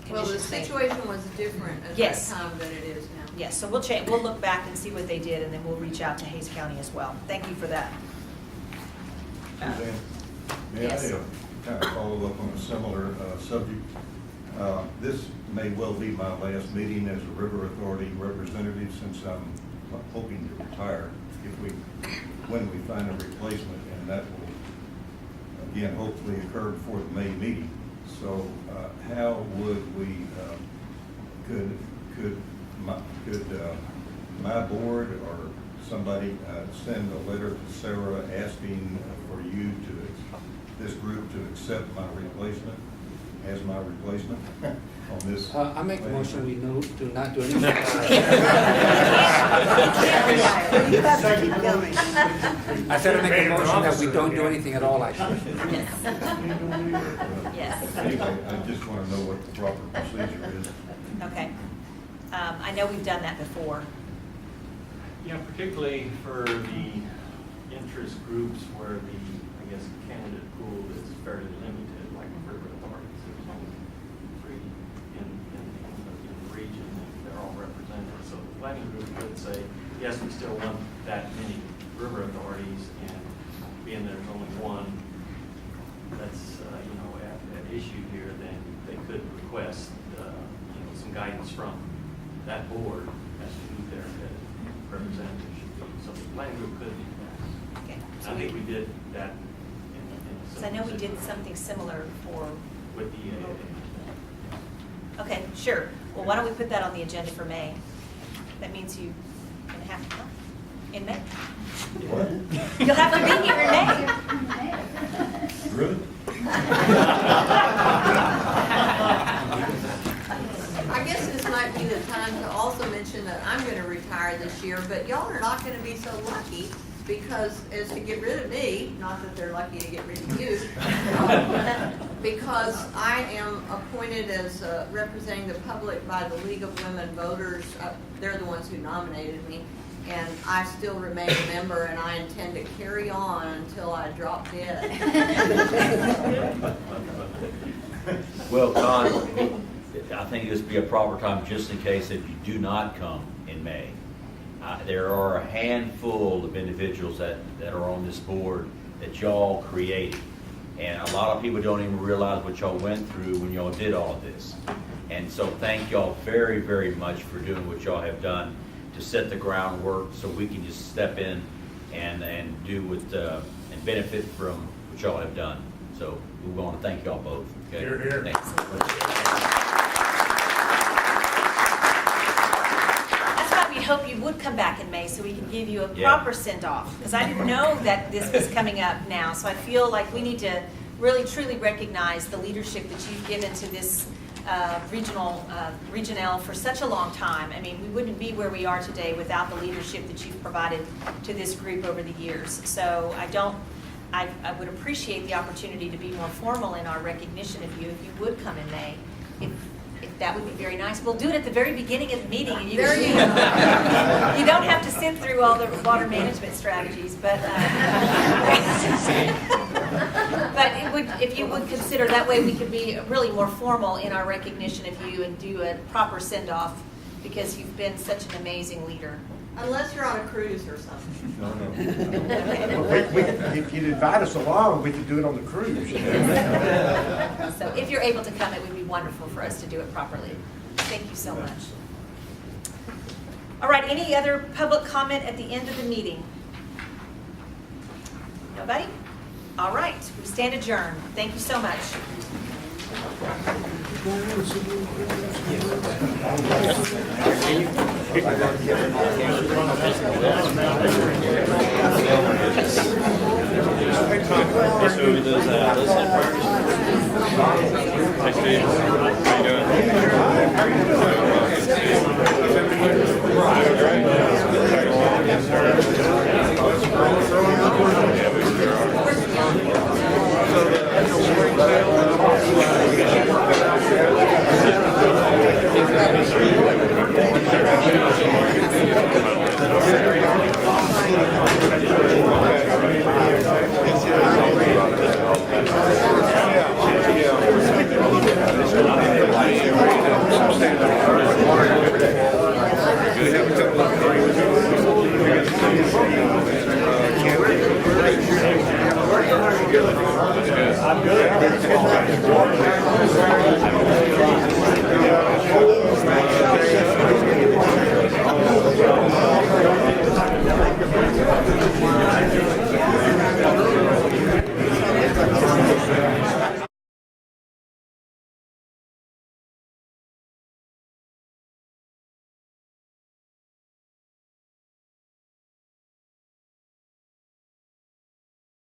Well, the conditions may- situation was different at Yes. that time than it is now. Yes, so we'll look back and see what they did, and then we'll reach out to Hayes County as well. Thank you for that. Suzanne, may Yes. I kind of follow up on a similar subject? This may well be my last meeting as a River Authority representative, since I'm hoping to retire when we find a replacement, and that will, again, hopefully occur before the May meeting. So how would we, could my board or somebody send a letter to Sarah asking for this group to accept my replacement as my replacement on this? I make a motion, we do not do anything. I said I make a motion that we don't do anything at all, actually. Yes. Anyway, I just want to know what the proper procedure is. Okay. I know we've done that before. Yeah, particularly for the interest groups where candidate pool is fairly limited, like river authorities. There's only 3 in the region, and they're all represented. So the planning group could say, yes, we still want that many river authorities, and being there's only one that's at issue here, then they could request some guidance from that board as to who their representative should be. So the planning group could do that. Okay. I think we did that in Because I know we did something similar for. with the EAA. Okay, sure. Well, why don't we put that on the agenda for May? That means you can have to come in May. What? You'll have to be here in May. Really? I guess this might be the time to also mention that I'm going to retire this year, but y'all are not going to be so lucky, because as to get rid of me, not that they're lucky to get rid of you, because I am appointed as representing the public by the League of Women Voters. They're the ones who nominated me, and I still remain a member, and I intend to carry on until I drop dead. Well, Todd, I think this would be a proper time, just in case if you do not come in May. There are a handful of individuals that are on this board that y'all created. And a lot of people don't even realize what y'all went through when y'all did all of this. And so thank y'all very, very much for doing what y'all have done to set the groundwork so we can just step in and do what, and benefit from what y'all have done. So we want to thank y'all both. Okay? Hear, hear. That's why we hope you would come back in May so we can give you a proper send-off. Because I didn't know that this was coming up now. So I feel like we need to really, truly recognize the leadership that you've given to this regional for such a long time. I mean, we wouldn't be where we are today without the leadership that you've provided to this group over the years. So I would appreciate the opportunity to be more formal in our recognition of you if you would come in May. If That would be very nice. We'll do it at the very beginning of the meeting, and you There can you see. go. You don't have to sit through all the water management strategies, but but it would, if you would consider, that way we could be really more formal in our recognition of you and do a proper send-off, because you've been such an amazing leader. Unless you're on a cruise or something. If you'd invite us along, we could do it on the cruise. So if you're able to come, it would be wonderful for us to do it properly. Thank you so much. All right, any other public comment at the end of the meeting? Nobody? All right, we stand adjourned. Thank you so much. So those,